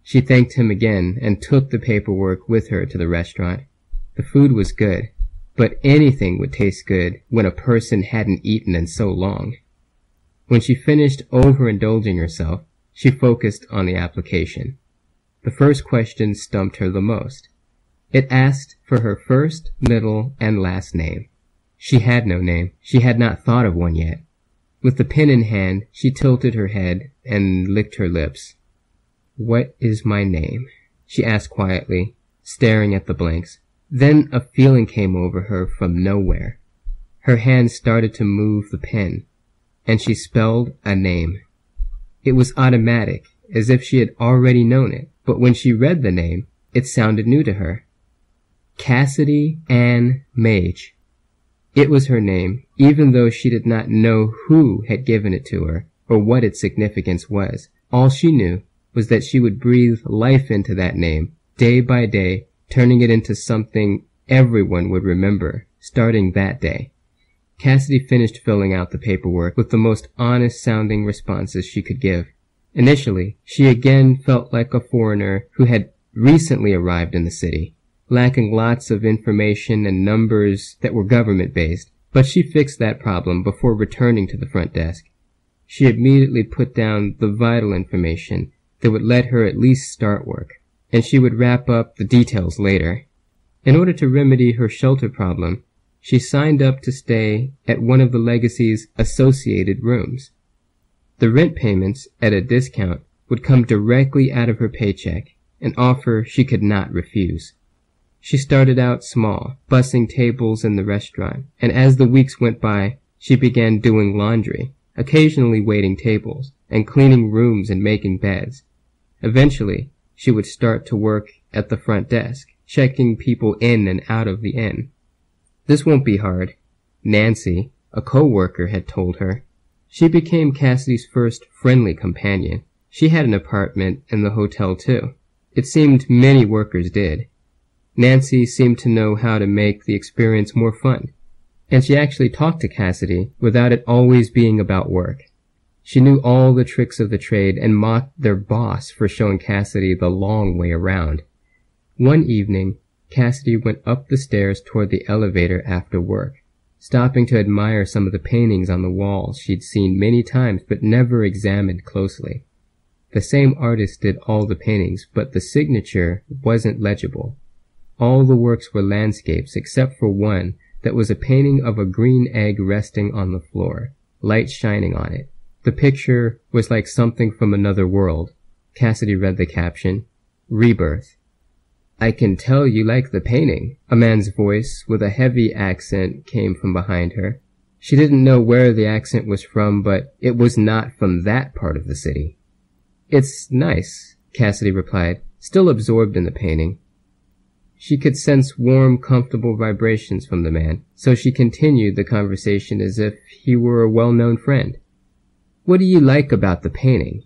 She thanked him again and took the paperwork with her to the restaurant. The food was good, but anything would taste good when a person hadn't eaten in so long. When she finished overindulging herself, she focused on the application. The first question stumped her the most. It asked for her first, middle, and last name. She had no name. She had not thought of one yet. With the pen in hand, she tilted her head and licked her lips. What is my name? She asked quietly, staring at the blanks. Then a feeling came over her from nowhere. Her hand started to move the pen, and she spelled a name. It was automatic, as if she had already known it, but when she read the name, it sounded new to her. Cassidy Ann Mage. It was her name, even though she did not know who had given it to her or what its significance was. All she knew was that she would breathe life into that name, day by day, turning it into something everyone would remember, starting that day. Cassidy finished filling out the paperwork with the most honest-sounding responses she could give. Initially, she again felt like a foreigner who had recently arrived in the city, lacking lots of information and numbers that were government-based, but she fixed that problem before returning to the front desk. She immediately put down the vital information that would let her at least start work, and she would wrap up the details later. In order to remedy her shelter problem, she signed up to stay at one of the Legacy's associated rooms. The rent payments, at a discount, would come directly out of her paycheck, an offer she could not refuse. She started out small, bussing tables in the restaurant, and as the weeks went by, she began doing laundry, occasionally waiting tables, and cleaning rooms and making beds. Eventually, she would start to work at the front desk, checking people in and out of the inn. This won't be hard, Nancy, a co-worker, had told her. She became Cassidy's first friendly companion. She had an apartment in the hotel too. It seemed many workers did. Nancy seemed to know how to make the experience more fun, and she actually talked to Cassidy without it always being about work. She knew all the tricks of the trade and mocked their boss for showing Cassidy the long way around. One evening, Cassidy went up the stairs toward the elevator after work, stopping to admire some of the paintings on the walls she'd seen many times but never examined closely. The same artist did all the paintings, but the signature wasn't legible. All the works were landscapes except for one that was a painting of a green egg resting on the floor, light shining on it. The picture was like something from another world. Cassidy read the caption, "Rebirth." "I can tell you like the painting." A man's voice with a heavy accent came from behind her. She didn't know where the accent was from, but it was not from that part of the city. "It's nice," Cassidy replied, still absorbed in the painting. She could sense warm, comfortable vibrations from the man, so she continued the conversation as if he were a well-known friend. "What do you like about the painting?"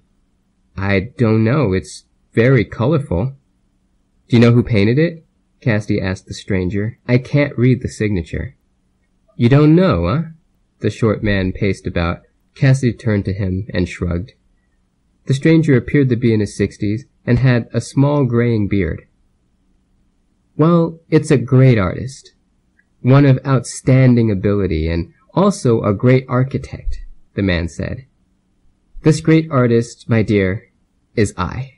"I don't know. It's very colorful." "Do you know who painted it?" Cassidy asked the stranger. "I can't read the signature." "You don't know, huh?" The short man paced about. Cassidy turned to him and shrugged. The stranger appeared to be in his 60s and had a small graying beard. "Well, it's a great artist. One of outstanding ability and also a great architect," the man said. "This great artist, my dear, is I."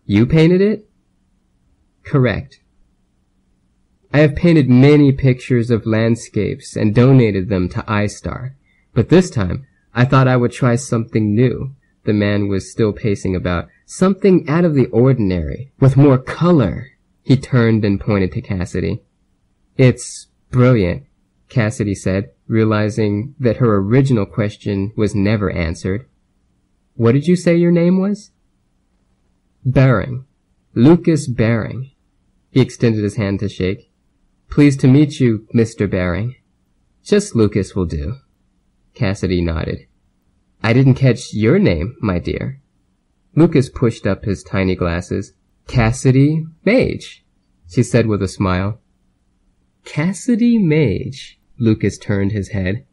"You painted it?" "Correct. I have painted many pictures of landscapes and donated them to iStar, but this time I thought I would try something new." The man was still pacing about. "Something out of the ordinary, with more color." He turned and pointed to Cassidy. "It's brilliant," Cassidy said, realizing that her original question was never answered. "What did you say your name was?" "Baring. Lucas Baring." He extended his hand to shake. "Pleased to meet you, Mr. Baring." "Just Lucas will do." Cassidy nodded. "I didn't catch your name, my dear." Lucas pushed up his tiny glasses. "Cassidy Mage," she said with a smile. "Cassidy Mage." Lucas turned his head.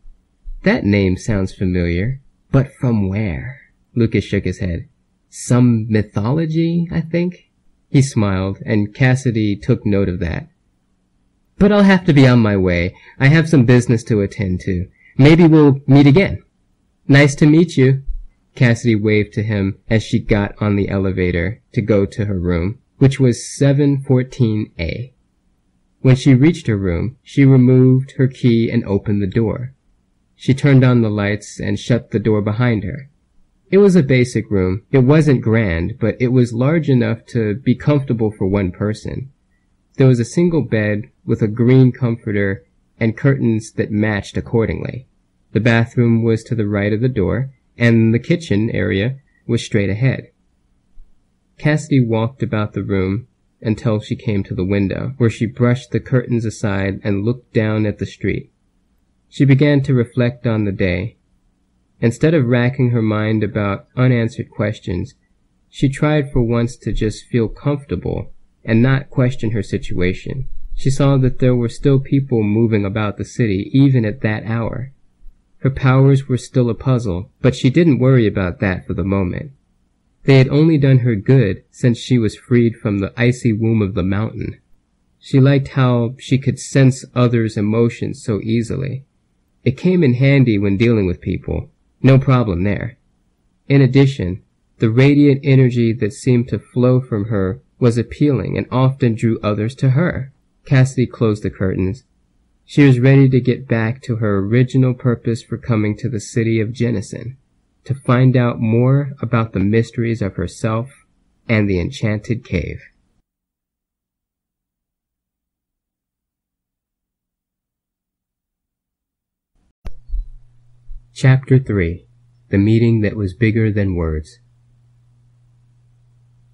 "That name sounds familiar. But from where?" Lucas shook his head. "Some mythology, I think." He smiled, and Cassidy took note of that. "But I'll have to be on my way. I have some business to attend to. Maybe we'll meet again." "Nice to meet you." Cassidy waved to him as she got on the elevator to go to her room, which was 714A. When she reached her room, she removed her key and opened the door. She turned on the lights and shut the door behind her. It was a basic room. It wasn't grand, but it was large enough to be comfortable for one person. There was a single bed with a green comforter and curtains that matched accordingly. The bathroom was to the right of the door, and the kitchen area was straight ahead. Cassidy walked about the room, until she came to the window, where she brushed the curtains aside and looked down at the street. She began to reflect on the day. Instead of racking her mind about unanswered questions, she tried for once to just feel comfortable and not question her situation. She saw that there were still people moving about the city even at that hour. Her powers were still a puzzle, but she didn't worry about that for the moment. They had only done her good since she was freed from the icy womb of the mountain. She liked how she could sense others' emotions so easily. It came in handy when dealing with people. No problem there. In addition, the radiant energy that seemed to flow from her was appealing and often drew others to her. Cassidy closed the curtains. She was ready to get back to her original purpose for coming to the city of Jennison, to find out more about the mysteries of herself and the enchanted cave. Chapter 3. The Meeting That Was Bigger Than Words.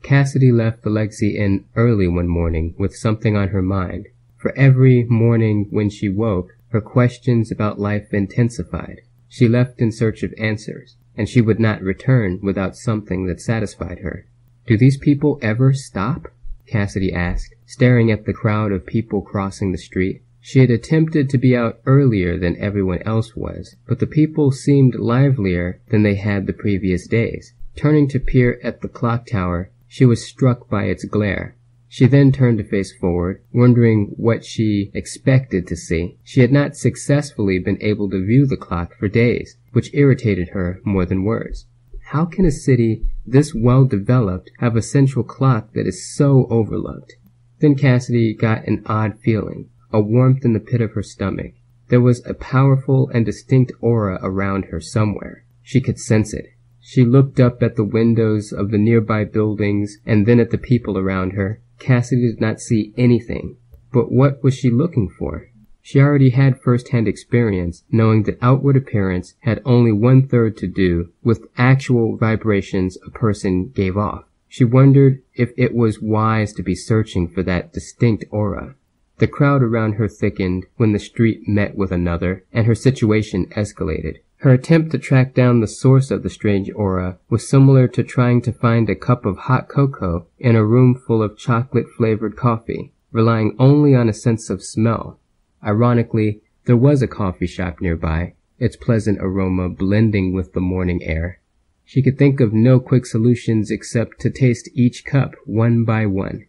Cassidy left the Legacy Inn early one morning with something on her mind. For every morning when she woke, her questions about life intensified. She left in search of answers, and she would not return without something that satisfied her. "Do these people ever stop?" Cassidy asked, staring at the crowd of people crossing the street. She had attempted to be out earlier than everyone else was, but the people seemed livelier than they had the previous days. Turning to peer at the clock tower, she was struck by its glare. She then turned to face forward, wondering what she expected to see. She had not successfully been able to view the clock for days, which irritated her more than words. How can a city this well developed have a central clock that is so overlooked? Then Cassidy got an odd feeling, a warmth in the pit of her stomach. There was a powerful and distinct aura around her somewhere. She could sense it. She looked up at the windows of the nearby buildings and then at the people around her. Cassidy did not see anything. But what was she looking for? She already had first-hand experience, knowing that outward appearance had only 1/3 to do with actual vibrations a person gave off. She wondered if it was wise to be searching for that distinct aura. The crowd around her thickened when the street met with another, and her situation escalated. Her attempt to track down the source of the strange aura was similar to trying to find a cup of hot cocoa in a room full of chocolate-flavored coffee, relying only on a sense of smell. Ironically, there was a coffee shop nearby, its pleasant aroma blending with the morning air. She could think of no quick solutions except to taste each cup one by one.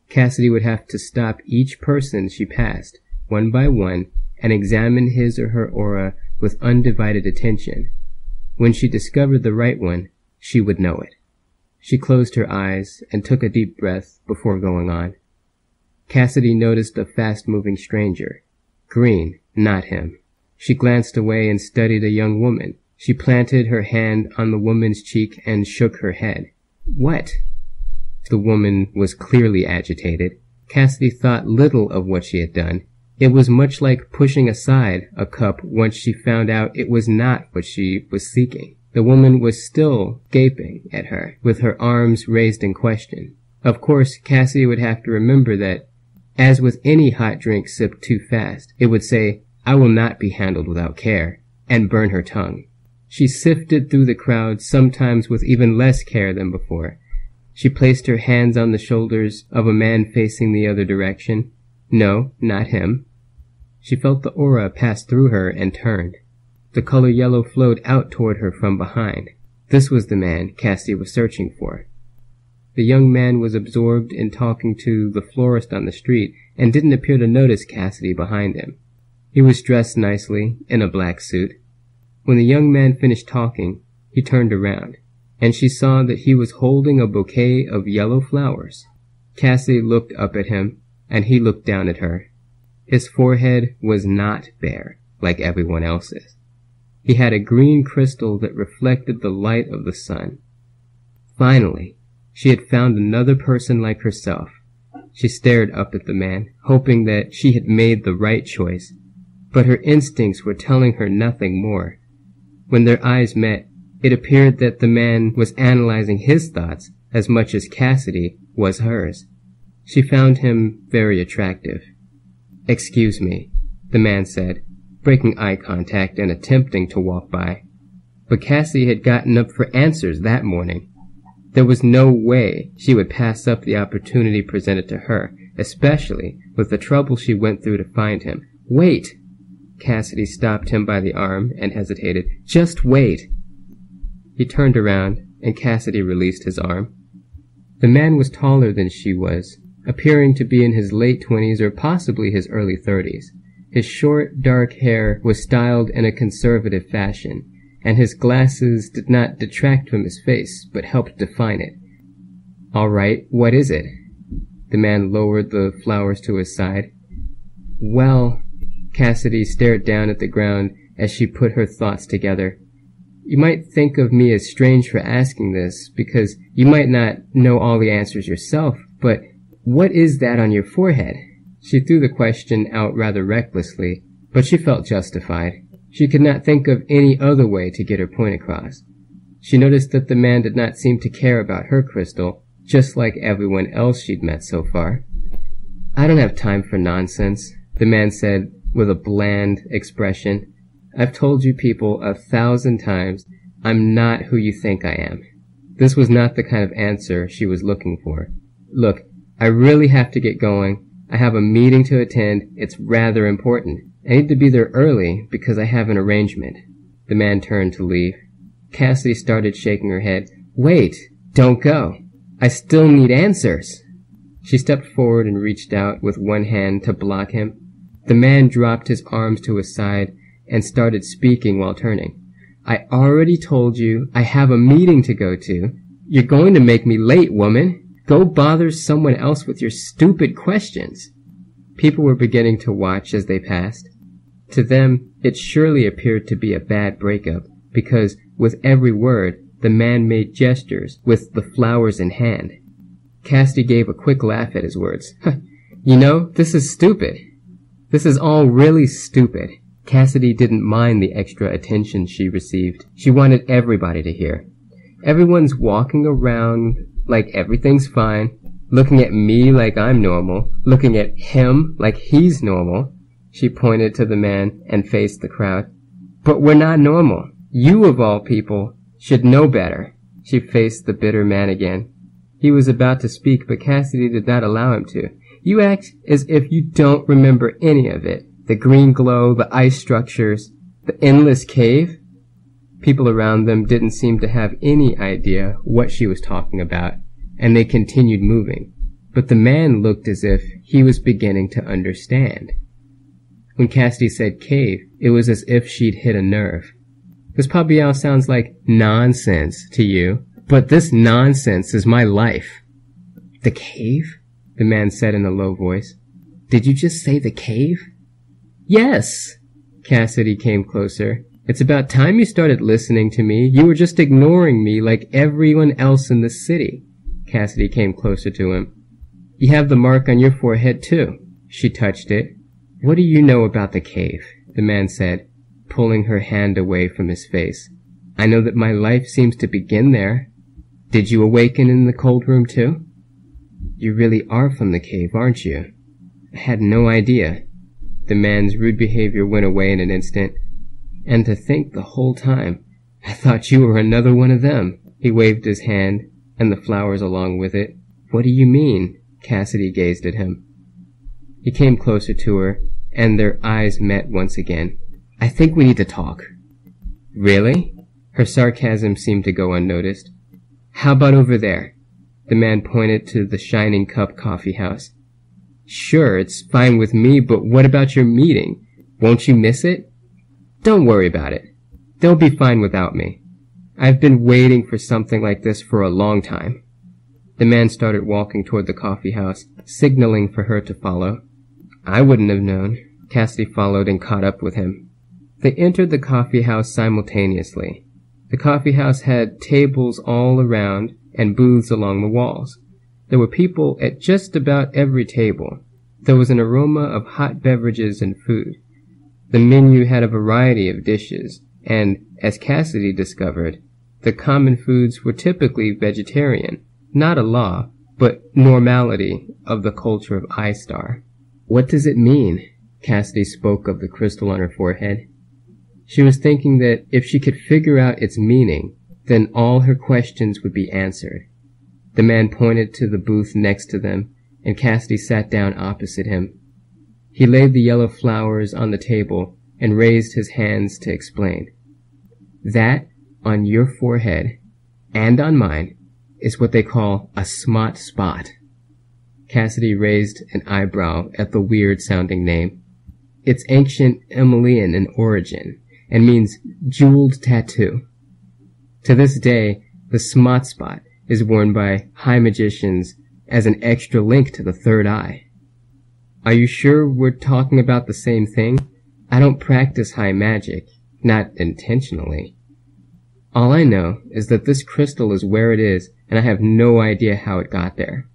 Cassidy would have to stop each person she passed, one by one, and examine his or her aura with undivided attention. When she discovered the right one, she would know it. She closed her eyes and took a deep breath before going on. Cassidy noticed a fast-moving stranger. Green, not him. She glanced away and studied a young woman. She planted her hand on the woman's cheek and shook her head. "What?" The woman was clearly agitated. Cassidy thought little of what she had done. It was much like pushing aside a cup once she found out it was not what she was seeking. The woman was still gaping at her, with her arms raised in question. Of course, Cassidy would have to remember that, as with any hot drink sipped too fast, it would say, "I will not be handled without care," and burn her tongue. She sifted through the crowd, sometimes with even less care than before. She placed her hands on the shoulders of a man facing the other direction. No, not him. She felt the aura pass through her and turned. The color yellow flowed out toward her from behind. This was the man Cassidy was searching for. The young man was absorbed in talking to the florist on the street and didn't appear to notice Cassidy behind him. He was dressed nicely in a black suit. When the young man finished talking, he turned around, and she saw that he was holding a bouquet of yellow flowers. Cassidy looked up at him, and he looked down at her. His forehead was not bare, like everyone else's. He had a green crystal that reflected the light of the sun. Finally, she had found another person like herself. She stared up at the man, hoping that she had made the right choice, but her instincts were telling her nothing more. When their eyes met, it appeared that the man was analyzing his thoughts as much as Cassidy was hers. She found him very attractive. "Excuse me," the man said, breaking eye contact and attempting to walk by. But Cassidy had gotten up for answers that morning. There was no way she would pass up the opportunity presented to her, especially with the trouble she went through to find him. "Wait!" Cassidy stopped him by the arm and hesitated. "Just wait!" He turned around, and Cassidy released his arm. The man was taller than she was, appearing to be in his late 20s or possibly his early 30s. His short, dark hair was styled in a conservative fashion, and his glasses did not detract from his face, but helped define it. "All right, what is it?" The man lowered the flowers to his side. "Well," Cassidy stared down at the ground as she put her thoughts together. "You might think of me as strange for asking this, because you might not know all the answers yourself, but what is that on your forehead?" She threw the question out rather recklessly, but she felt justified. She could not think of any other way to get her point across. She noticed that the man did not seem to care about her crystal, just like everyone else she'd met so far. "I don't have time for nonsense," the man said with a bland expression. "I've told you people 1,000 times, I'm not who you think I am." This was not the kind of answer she was looking for. "Look, I really have to get going. I have a meeting to attend. It's rather important. I need to be there early because I have an arrangement." The man turned to leave. Cassidy started shaking her head. "Wait! Don't go! I still need answers!" She stepped forward and reached out with one hand to block him. The man dropped his arms to his side and started speaking while turning. "I already told you I have a meeting to go to. You're going to make me late, woman. Go bother someone else with your stupid questions." People were beginning to watch as they passed. To them, it surely appeared to be a bad breakup, because with every word, the man made gestures with the flowers in hand. Cassidy gave a quick laugh at his words. "You know, this is stupid. This is all really stupid." Cassidy didn't mind the extra attention she received. She wanted everybody to hear. Everyone's walking around like everything's fine, looking at me like I'm normal, looking at him like he's normal. She pointed to the man and faced the crowd. "But we're not normal. You, of all people, should know better." She faced the bitter man again. He was about to speak, but Cassidy did not allow him to. "You act as if you don't remember any of it. The green glow, the ice structures, the endless cave." People around them didn't seem to have any idea what she was talking about, and they continued moving. But the man looked as if he was beginning to understand. When Cassidy said cave, it was as if she'd hit a nerve. "This probably all sounds like nonsense to you, but this nonsense is my life." "The cave?" the man said in a low voice. "Did you just say the cave?" "Yes." Cassidy came closer. "It's about time you started listening to me. You were just ignoring me like everyone else in the city." Cassidy came closer to him. "You have the mark on your forehead, too." She touched it. "What do you know about the cave?" the man said, pulling her hand away from his face. "I know that my life seems to begin there. Did you awaken in the cold room, too?" "You really are from the cave, aren't you?" "I had no idea." The man's rude behavior went away in an instant. "And to think the whole time, I thought you were another one of them." He waved his hand, and the flowers along with it. "What do you mean?" Cassidy gazed at him. He came closer to her, and their eyes met once again. "I think we need to talk." "Really?" Her sarcasm seemed to go unnoticed. "How about over there?" The man pointed to the Shining Cup coffee house. "Sure, it's fine with me, but what about your meeting? Won't you miss it?" "Don't worry about it. They'll be fine without me. I've been waiting for something like this for a long time." The man started walking toward the coffee house, signaling for her to follow. "I wouldn't have known." Cassidy followed and caught up with him. They entered the coffee house simultaneously. The coffee house had tables all around and booths along the walls. There were people at just about every table. There was an aroma of hot beverages and food. The menu had a variety of dishes, and, as Cassidy discovered, the common foods were typically vegetarian. Not a law, but normality of the culture of I-Star. What does it mean? Cassidy spoke of the crystal on her forehead. She was thinking that if she could figure out its meaning, then all her questions would be answered. The man pointed to the booth next to them, and Cassidy sat down opposite him. He laid the yellow flowers on the table and raised his hands to explain. That, on your forehead, and on mine, is what they call a smot spot. Cassidy raised an eyebrow at the weird-sounding name. It's ancient Emilian in origin, and means jeweled tattoo. To this day, the smot spot is worn by high magicians as an extra link to the third eye. Are you sure we're talking about the same thing? I don't practice high magic, not intentionally. All I know is that this crystal is where it is, and I have no idea how it got there.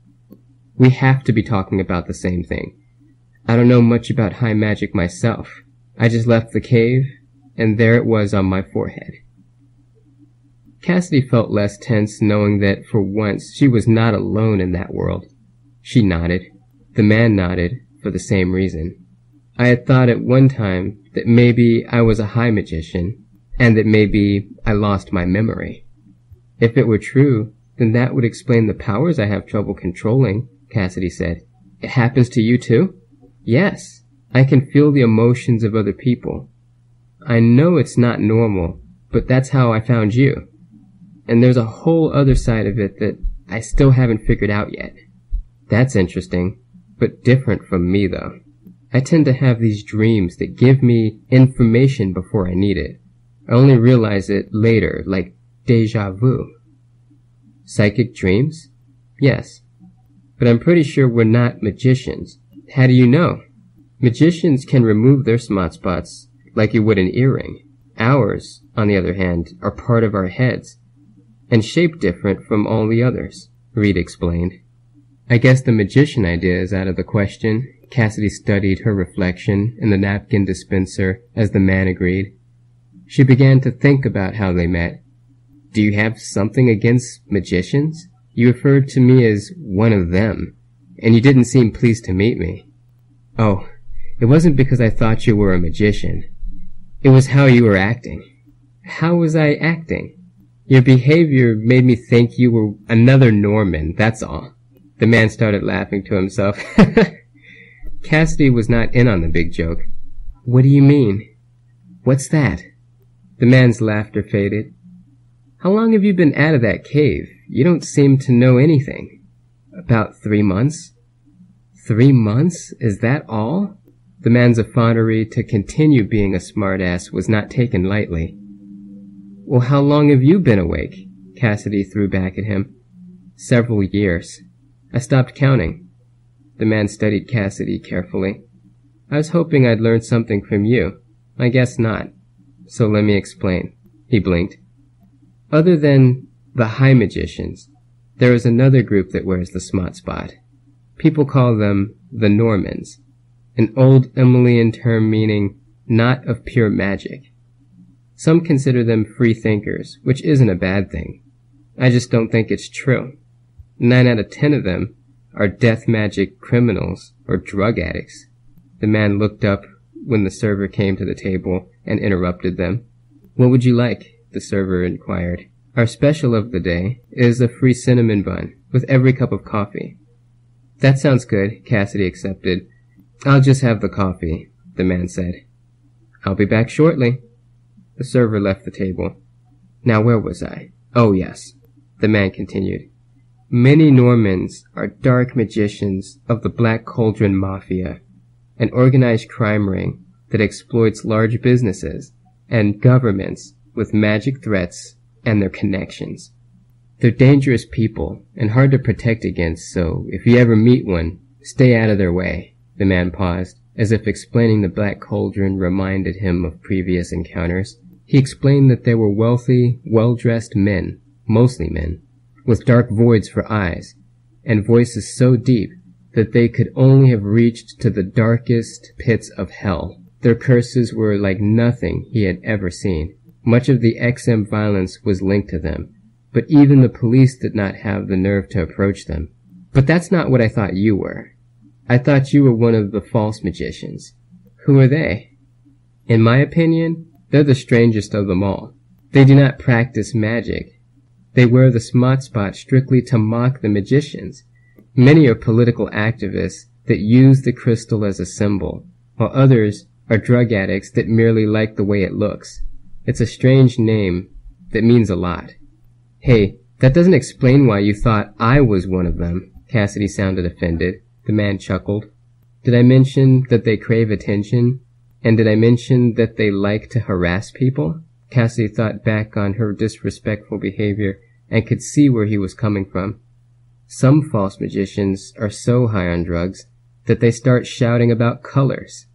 We have to be talking about the same thing. I don't know much about high magic myself. I just left the cave, and there it was on my forehead. Cassidy felt less tense knowing that, for once, she was not alone in that world. She nodded. The man nodded, for the same reason. I had thought at one time that maybe I was a high magician, and that maybe I lost my memory. If it were true, then that would explain the powers I have trouble controlling, Cassidy said. It happens to you too? Yes. I can feel the emotions of other people. I know it's not normal, but that's how I found you. And there's a whole other side of it that I still haven't figured out yet. That's interesting, but different from me though. I tend to have these dreams that give me information before I need it. I only realize it later, like deja vu. Psychic dreams? Yes. But I'm pretty sure we're not magicians. How do you know? Magicians can remove their smot spots like you would an earring. Ours, on the other hand, are part of our heads, and shaped different from all the others, Reed explained. I guess the magician idea is out of the question. Cassidy studied her reflection in the napkin dispenser as the man agreed. She began to think about how they met. Do you have something against magicians? You referred to me as one of them, and you didn't seem pleased to meet me. Oh, it wasn't because I thought you were a magician. It was how you were acting. How was I acting? Your behavior made me think you were another Norman, that's all. The man started laughing to himself. Cassidy was not in on the big joke. What do you mean? What's that? The man's laughter faded. How long have you been out of that cave? You don't seem to know anything. About 3 months. 3 months? Is that all? The man's effrontery to continue being a smartass was not taken lightly. Well, how long have you been awake? Cassidy threw back at him. Several years. I stopped counting. The man studied Cassidy carefully. I was hoping I'd learn something from you. I guess not. So let me explain. He blinked. Other than the high magicians, there is another group that wears the smot spot. People call them the Normans, an old Emilian term meaning not of pure magic. Some consider them free thinkers, which isn't a bad thing. I just don't think it's true. 9 out of 10 of them are death magic criminals or drug addicts. The man looked up when the server came to the table and interrupted them. What would you like? The server inquired. Our special of the day is a free cinnamon bun with every cup of coffee. That sounds good, Cassidy accepted. I'll just have the coffee, the man said. I'll be back shortly. The server left the table. Now where was I? Oh yes, the man continued. Many Normans are dark magicians of the Black Cauldron Mafia, an organized crime ring that exploits large businesses and governments with magic threats and their connections. They're dangerous people and hard to protect against, so if you ever meet one, stay out of their way. The man paused, as if explaining the Black Cauldron reminded him of previous encounters. He explained that they were wealthy, well-dressed men, mostly men, with dark voids for eyes, and voices so deep that they could only have reached to the darkest pits of hell. Their curses were like nothing he had ever seen. Much of the XM violence was linked to them, but even the police did not have the nerve to approach them. But that's not what I thought you were. I thought you were one of the false magicians. Who are they? In my opinion, they're the strangest of them all. They do not practice magic. They wear the smart spot strictly to mock the magicians. Many are political activists that use the crystal as a symbol, while others are drug addicts that merely like the way it looks. It's a strange name that means a lot. Hey, that doesn't explain why you thought I was one of them. Cassidy sounded offended. The man chuckled. Did I mention that they crave attention? And did I mention that they like to harass people? Cassidy thought back on her disrespectful behavior and could see where he was coming from. Some false magicians are so high on drugs that they start shouting about colors.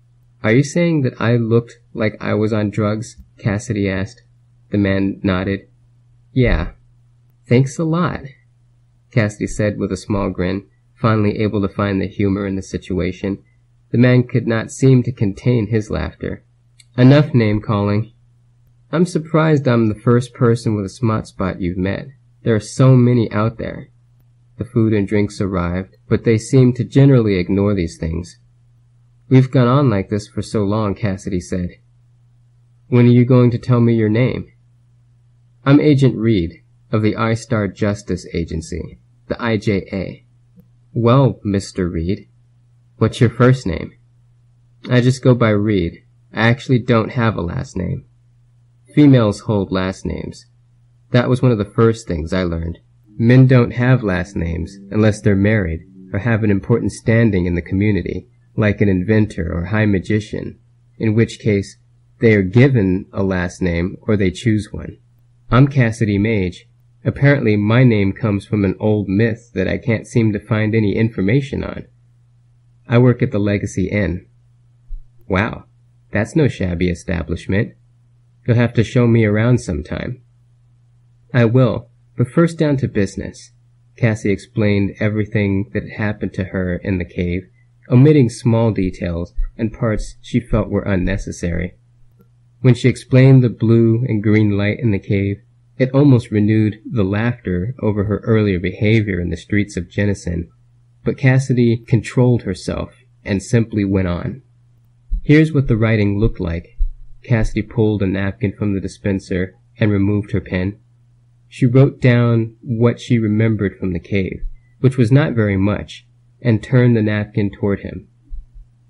Are you saying that I looked like I was on drugs? Cassidy asked. The man nodded. Yeah. Thanks a lot, Cassidy said with a small grin, finally able to find the humor in the situation. The man could not seem to contain his laughter. Enough name-calling. I'm surprised I'm the first person with a smart spot you've met. There are so many out there. The food and drinks arrived, but they seemed to generally ignore these things. We've gone on like this for so long, Cassidy said. When are you going to tell me your name? I'm Agent Reed, of the I-Star Justice Agency, the IJA. Well, Mr. Reed, what's your first name? I just go by Reed. I actually don't have a last name. Females hold last names. That was one of the first things I learned. Men don't have last names unless they're married or have an important standing in the community, like an inventor or high magician, in which case they are given a last name or they choose one. I'm Cassidy Mage. Apparently my name comes from an old myth that I can't seem to find any information on. I work at the Legacy Inn. Wow, that's no shabby establishment. You'll have to show me around sometime. I will, but first down to business. Cassie explained everything that happened to her in the cave, omitting small details and parts she felt were unnecessary. When she explained the blue and green light in the cave, it almost renewed the laughter over her earlier behavior in the streets of Jennison, but Cassidy controlled herself and simply went on. Here's what the writing looked like. Cassidy pulled a napkin from the dispenser and removed her pen. She wrote down what she remembered from the cave, which was not very much, and turned the napkin toward him.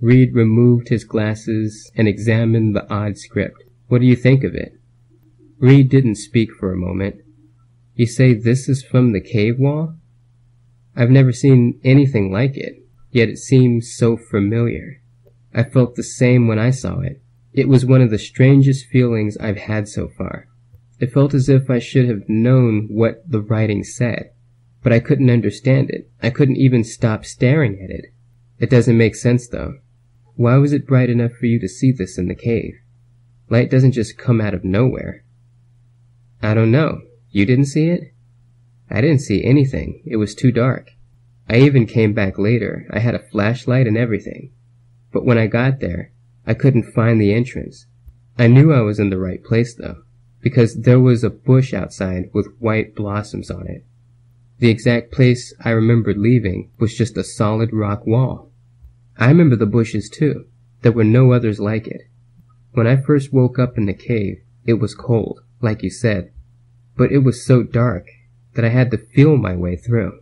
Reed removed his glasses and examined the odd script. What do you think of it? Reed didn't speak for a moment. You say this is from the cave wall? I've never seen anything like it, yet it seems so familiar. I felt the same when I saw it. It was one of the strangest feelings I've had so far. It felt as if I should have known what the writing said, but I couldn't understand it. I couldn't even stop staring at it. It doesn't make sense, though. Why was it bright enough for you to see this in the cave? Light doesn't just come out of nowhere. I don't know. You didn't see it? I didn't see anything. It was too dark. I even came back later. I had a flashlight and everything. But when I got there, I couldn't find the entrance. I knew I was in the right place, though, because there was a bush outside with white blossoms on it. The exact place I remembered leaving was just a solid rock wall. I remember the bushes, too. There were no others like it. When I first woke up in the cave, it was cold, like you said, but it was so dark that I had to feel my way through.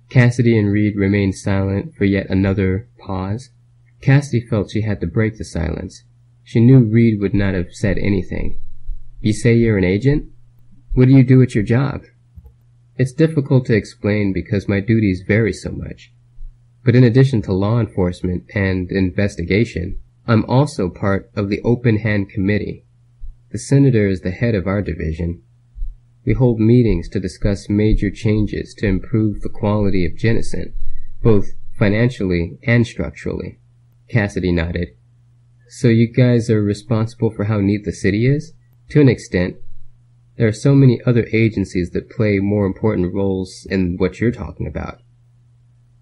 Cassidy and Reed remained silent for yet another pause. Cassidy felt she had to break the silence. She knew Reed would not have said anything. You say you're an agent? What do you do at your job? It's difficult to explain because my duties vary so much. But in addition to law enforcement and investigation, I'm also part of the Open Hand Committee. The senator is the head of our division. We hold meetings to discuss major changes to improve the quality of Jennison, both financially and structurally. Cassidy nodded. So you guys are responsible for how neat the city is? To an extent. There are so many other agencies that play more important roles in what you're talking about.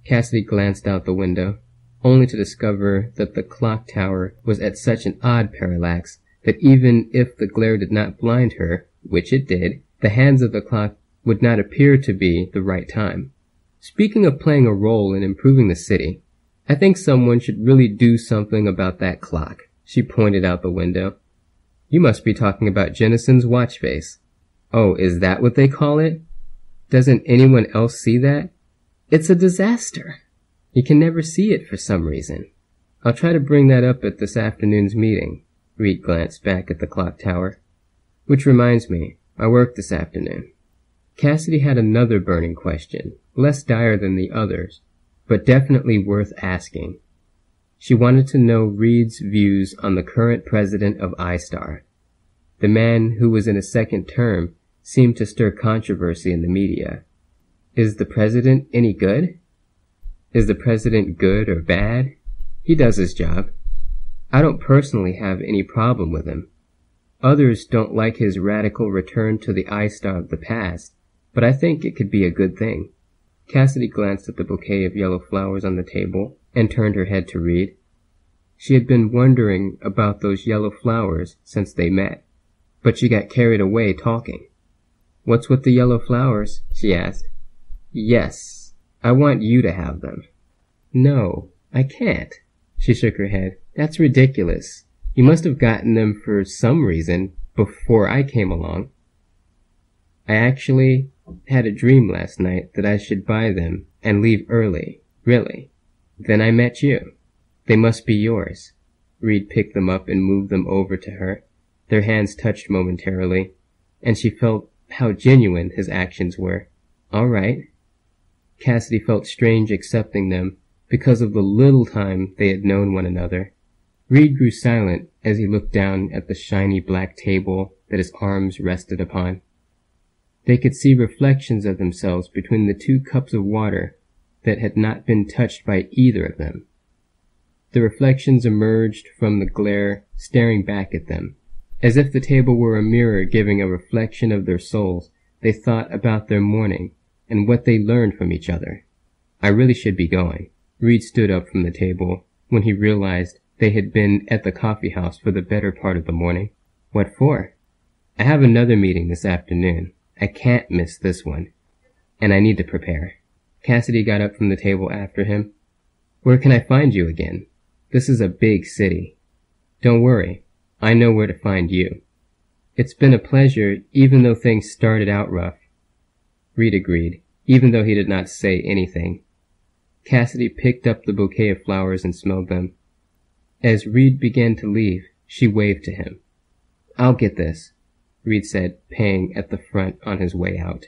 Cassidy glanced out the window, only to discover that the clock tower was at such an odd parallax that even if the glare did not blind her, which it did, the hands of the clock would not appear to be the right time. Speaking of playing a role in improving the city, I think someone should really do something about that clock. She pointed out the window. You must be talking about Jennison's watch face. Oh, is that what they call it? Doesn't anyone else see that? It's a disaster. You can never see it for some reason. I'll try to bring that up at this afternoon's meeting. Reed glanced back at the clock tower. Which reminds me, I work this afternoon. Cassidy had another burning question, less dire than the others, but definitely worth asking. She wanted to know Reed's views on the current president of iStar. The man who was in a second term seemed to stir controversy in the media. Is the president any good? Is the president good or bad? He does his job. I don't personally have any problem with him. Others don't like his radical return to the iStar of the past, but I think it could be a good thing. Cassidy glanced at the bouquet of yellow flowers on the table and turned her head to Reed. She had been wondering about those yellow flowers since they met, but she got carried away talking. What's with the yellow flowers? She asked. Yes, I want you to have them. No, I can't. She shook her head. That's ridiculous. You must have gotten them for some reason before I came along. I actually had a dream last night that I should buy them and leave early, really. Then I met you. They must be yours. Reed picked them up and moved them over to her. Their hands touched momentarily, and she felt how genuine his actions were. All right. Cassidy felt strange accepting them because of the little time they had known one another. Reed grew silent as he looked down at the shiny black table that his arms rested upon. They could see reflections of themselves between the 2 cups of water that had not been touched by either of them. The reflections emerged from the glare, staring back at them. As if the table were a mirror giving a reflection of their souls, they thought about their morning and what they learned from each other. I really should be going. Reed stood up from the table when he realized they had been at the coffee house for the better part of the morning. What for? I have another meeting this afternoon. I can't miss this one, and I need to prepare. Cassidy got up from the table after him. Where can I find you again? This is a big city. Don't worry, I know where to find you. It's been a pleasure, even though things started out rough. Reed agreed, even though he did not say anything. Cassidy picked up the bouquet of flowers and smelled them. As Reed began to leave, she waved to him. I'll get this, Reed said, paying at the front on his way out.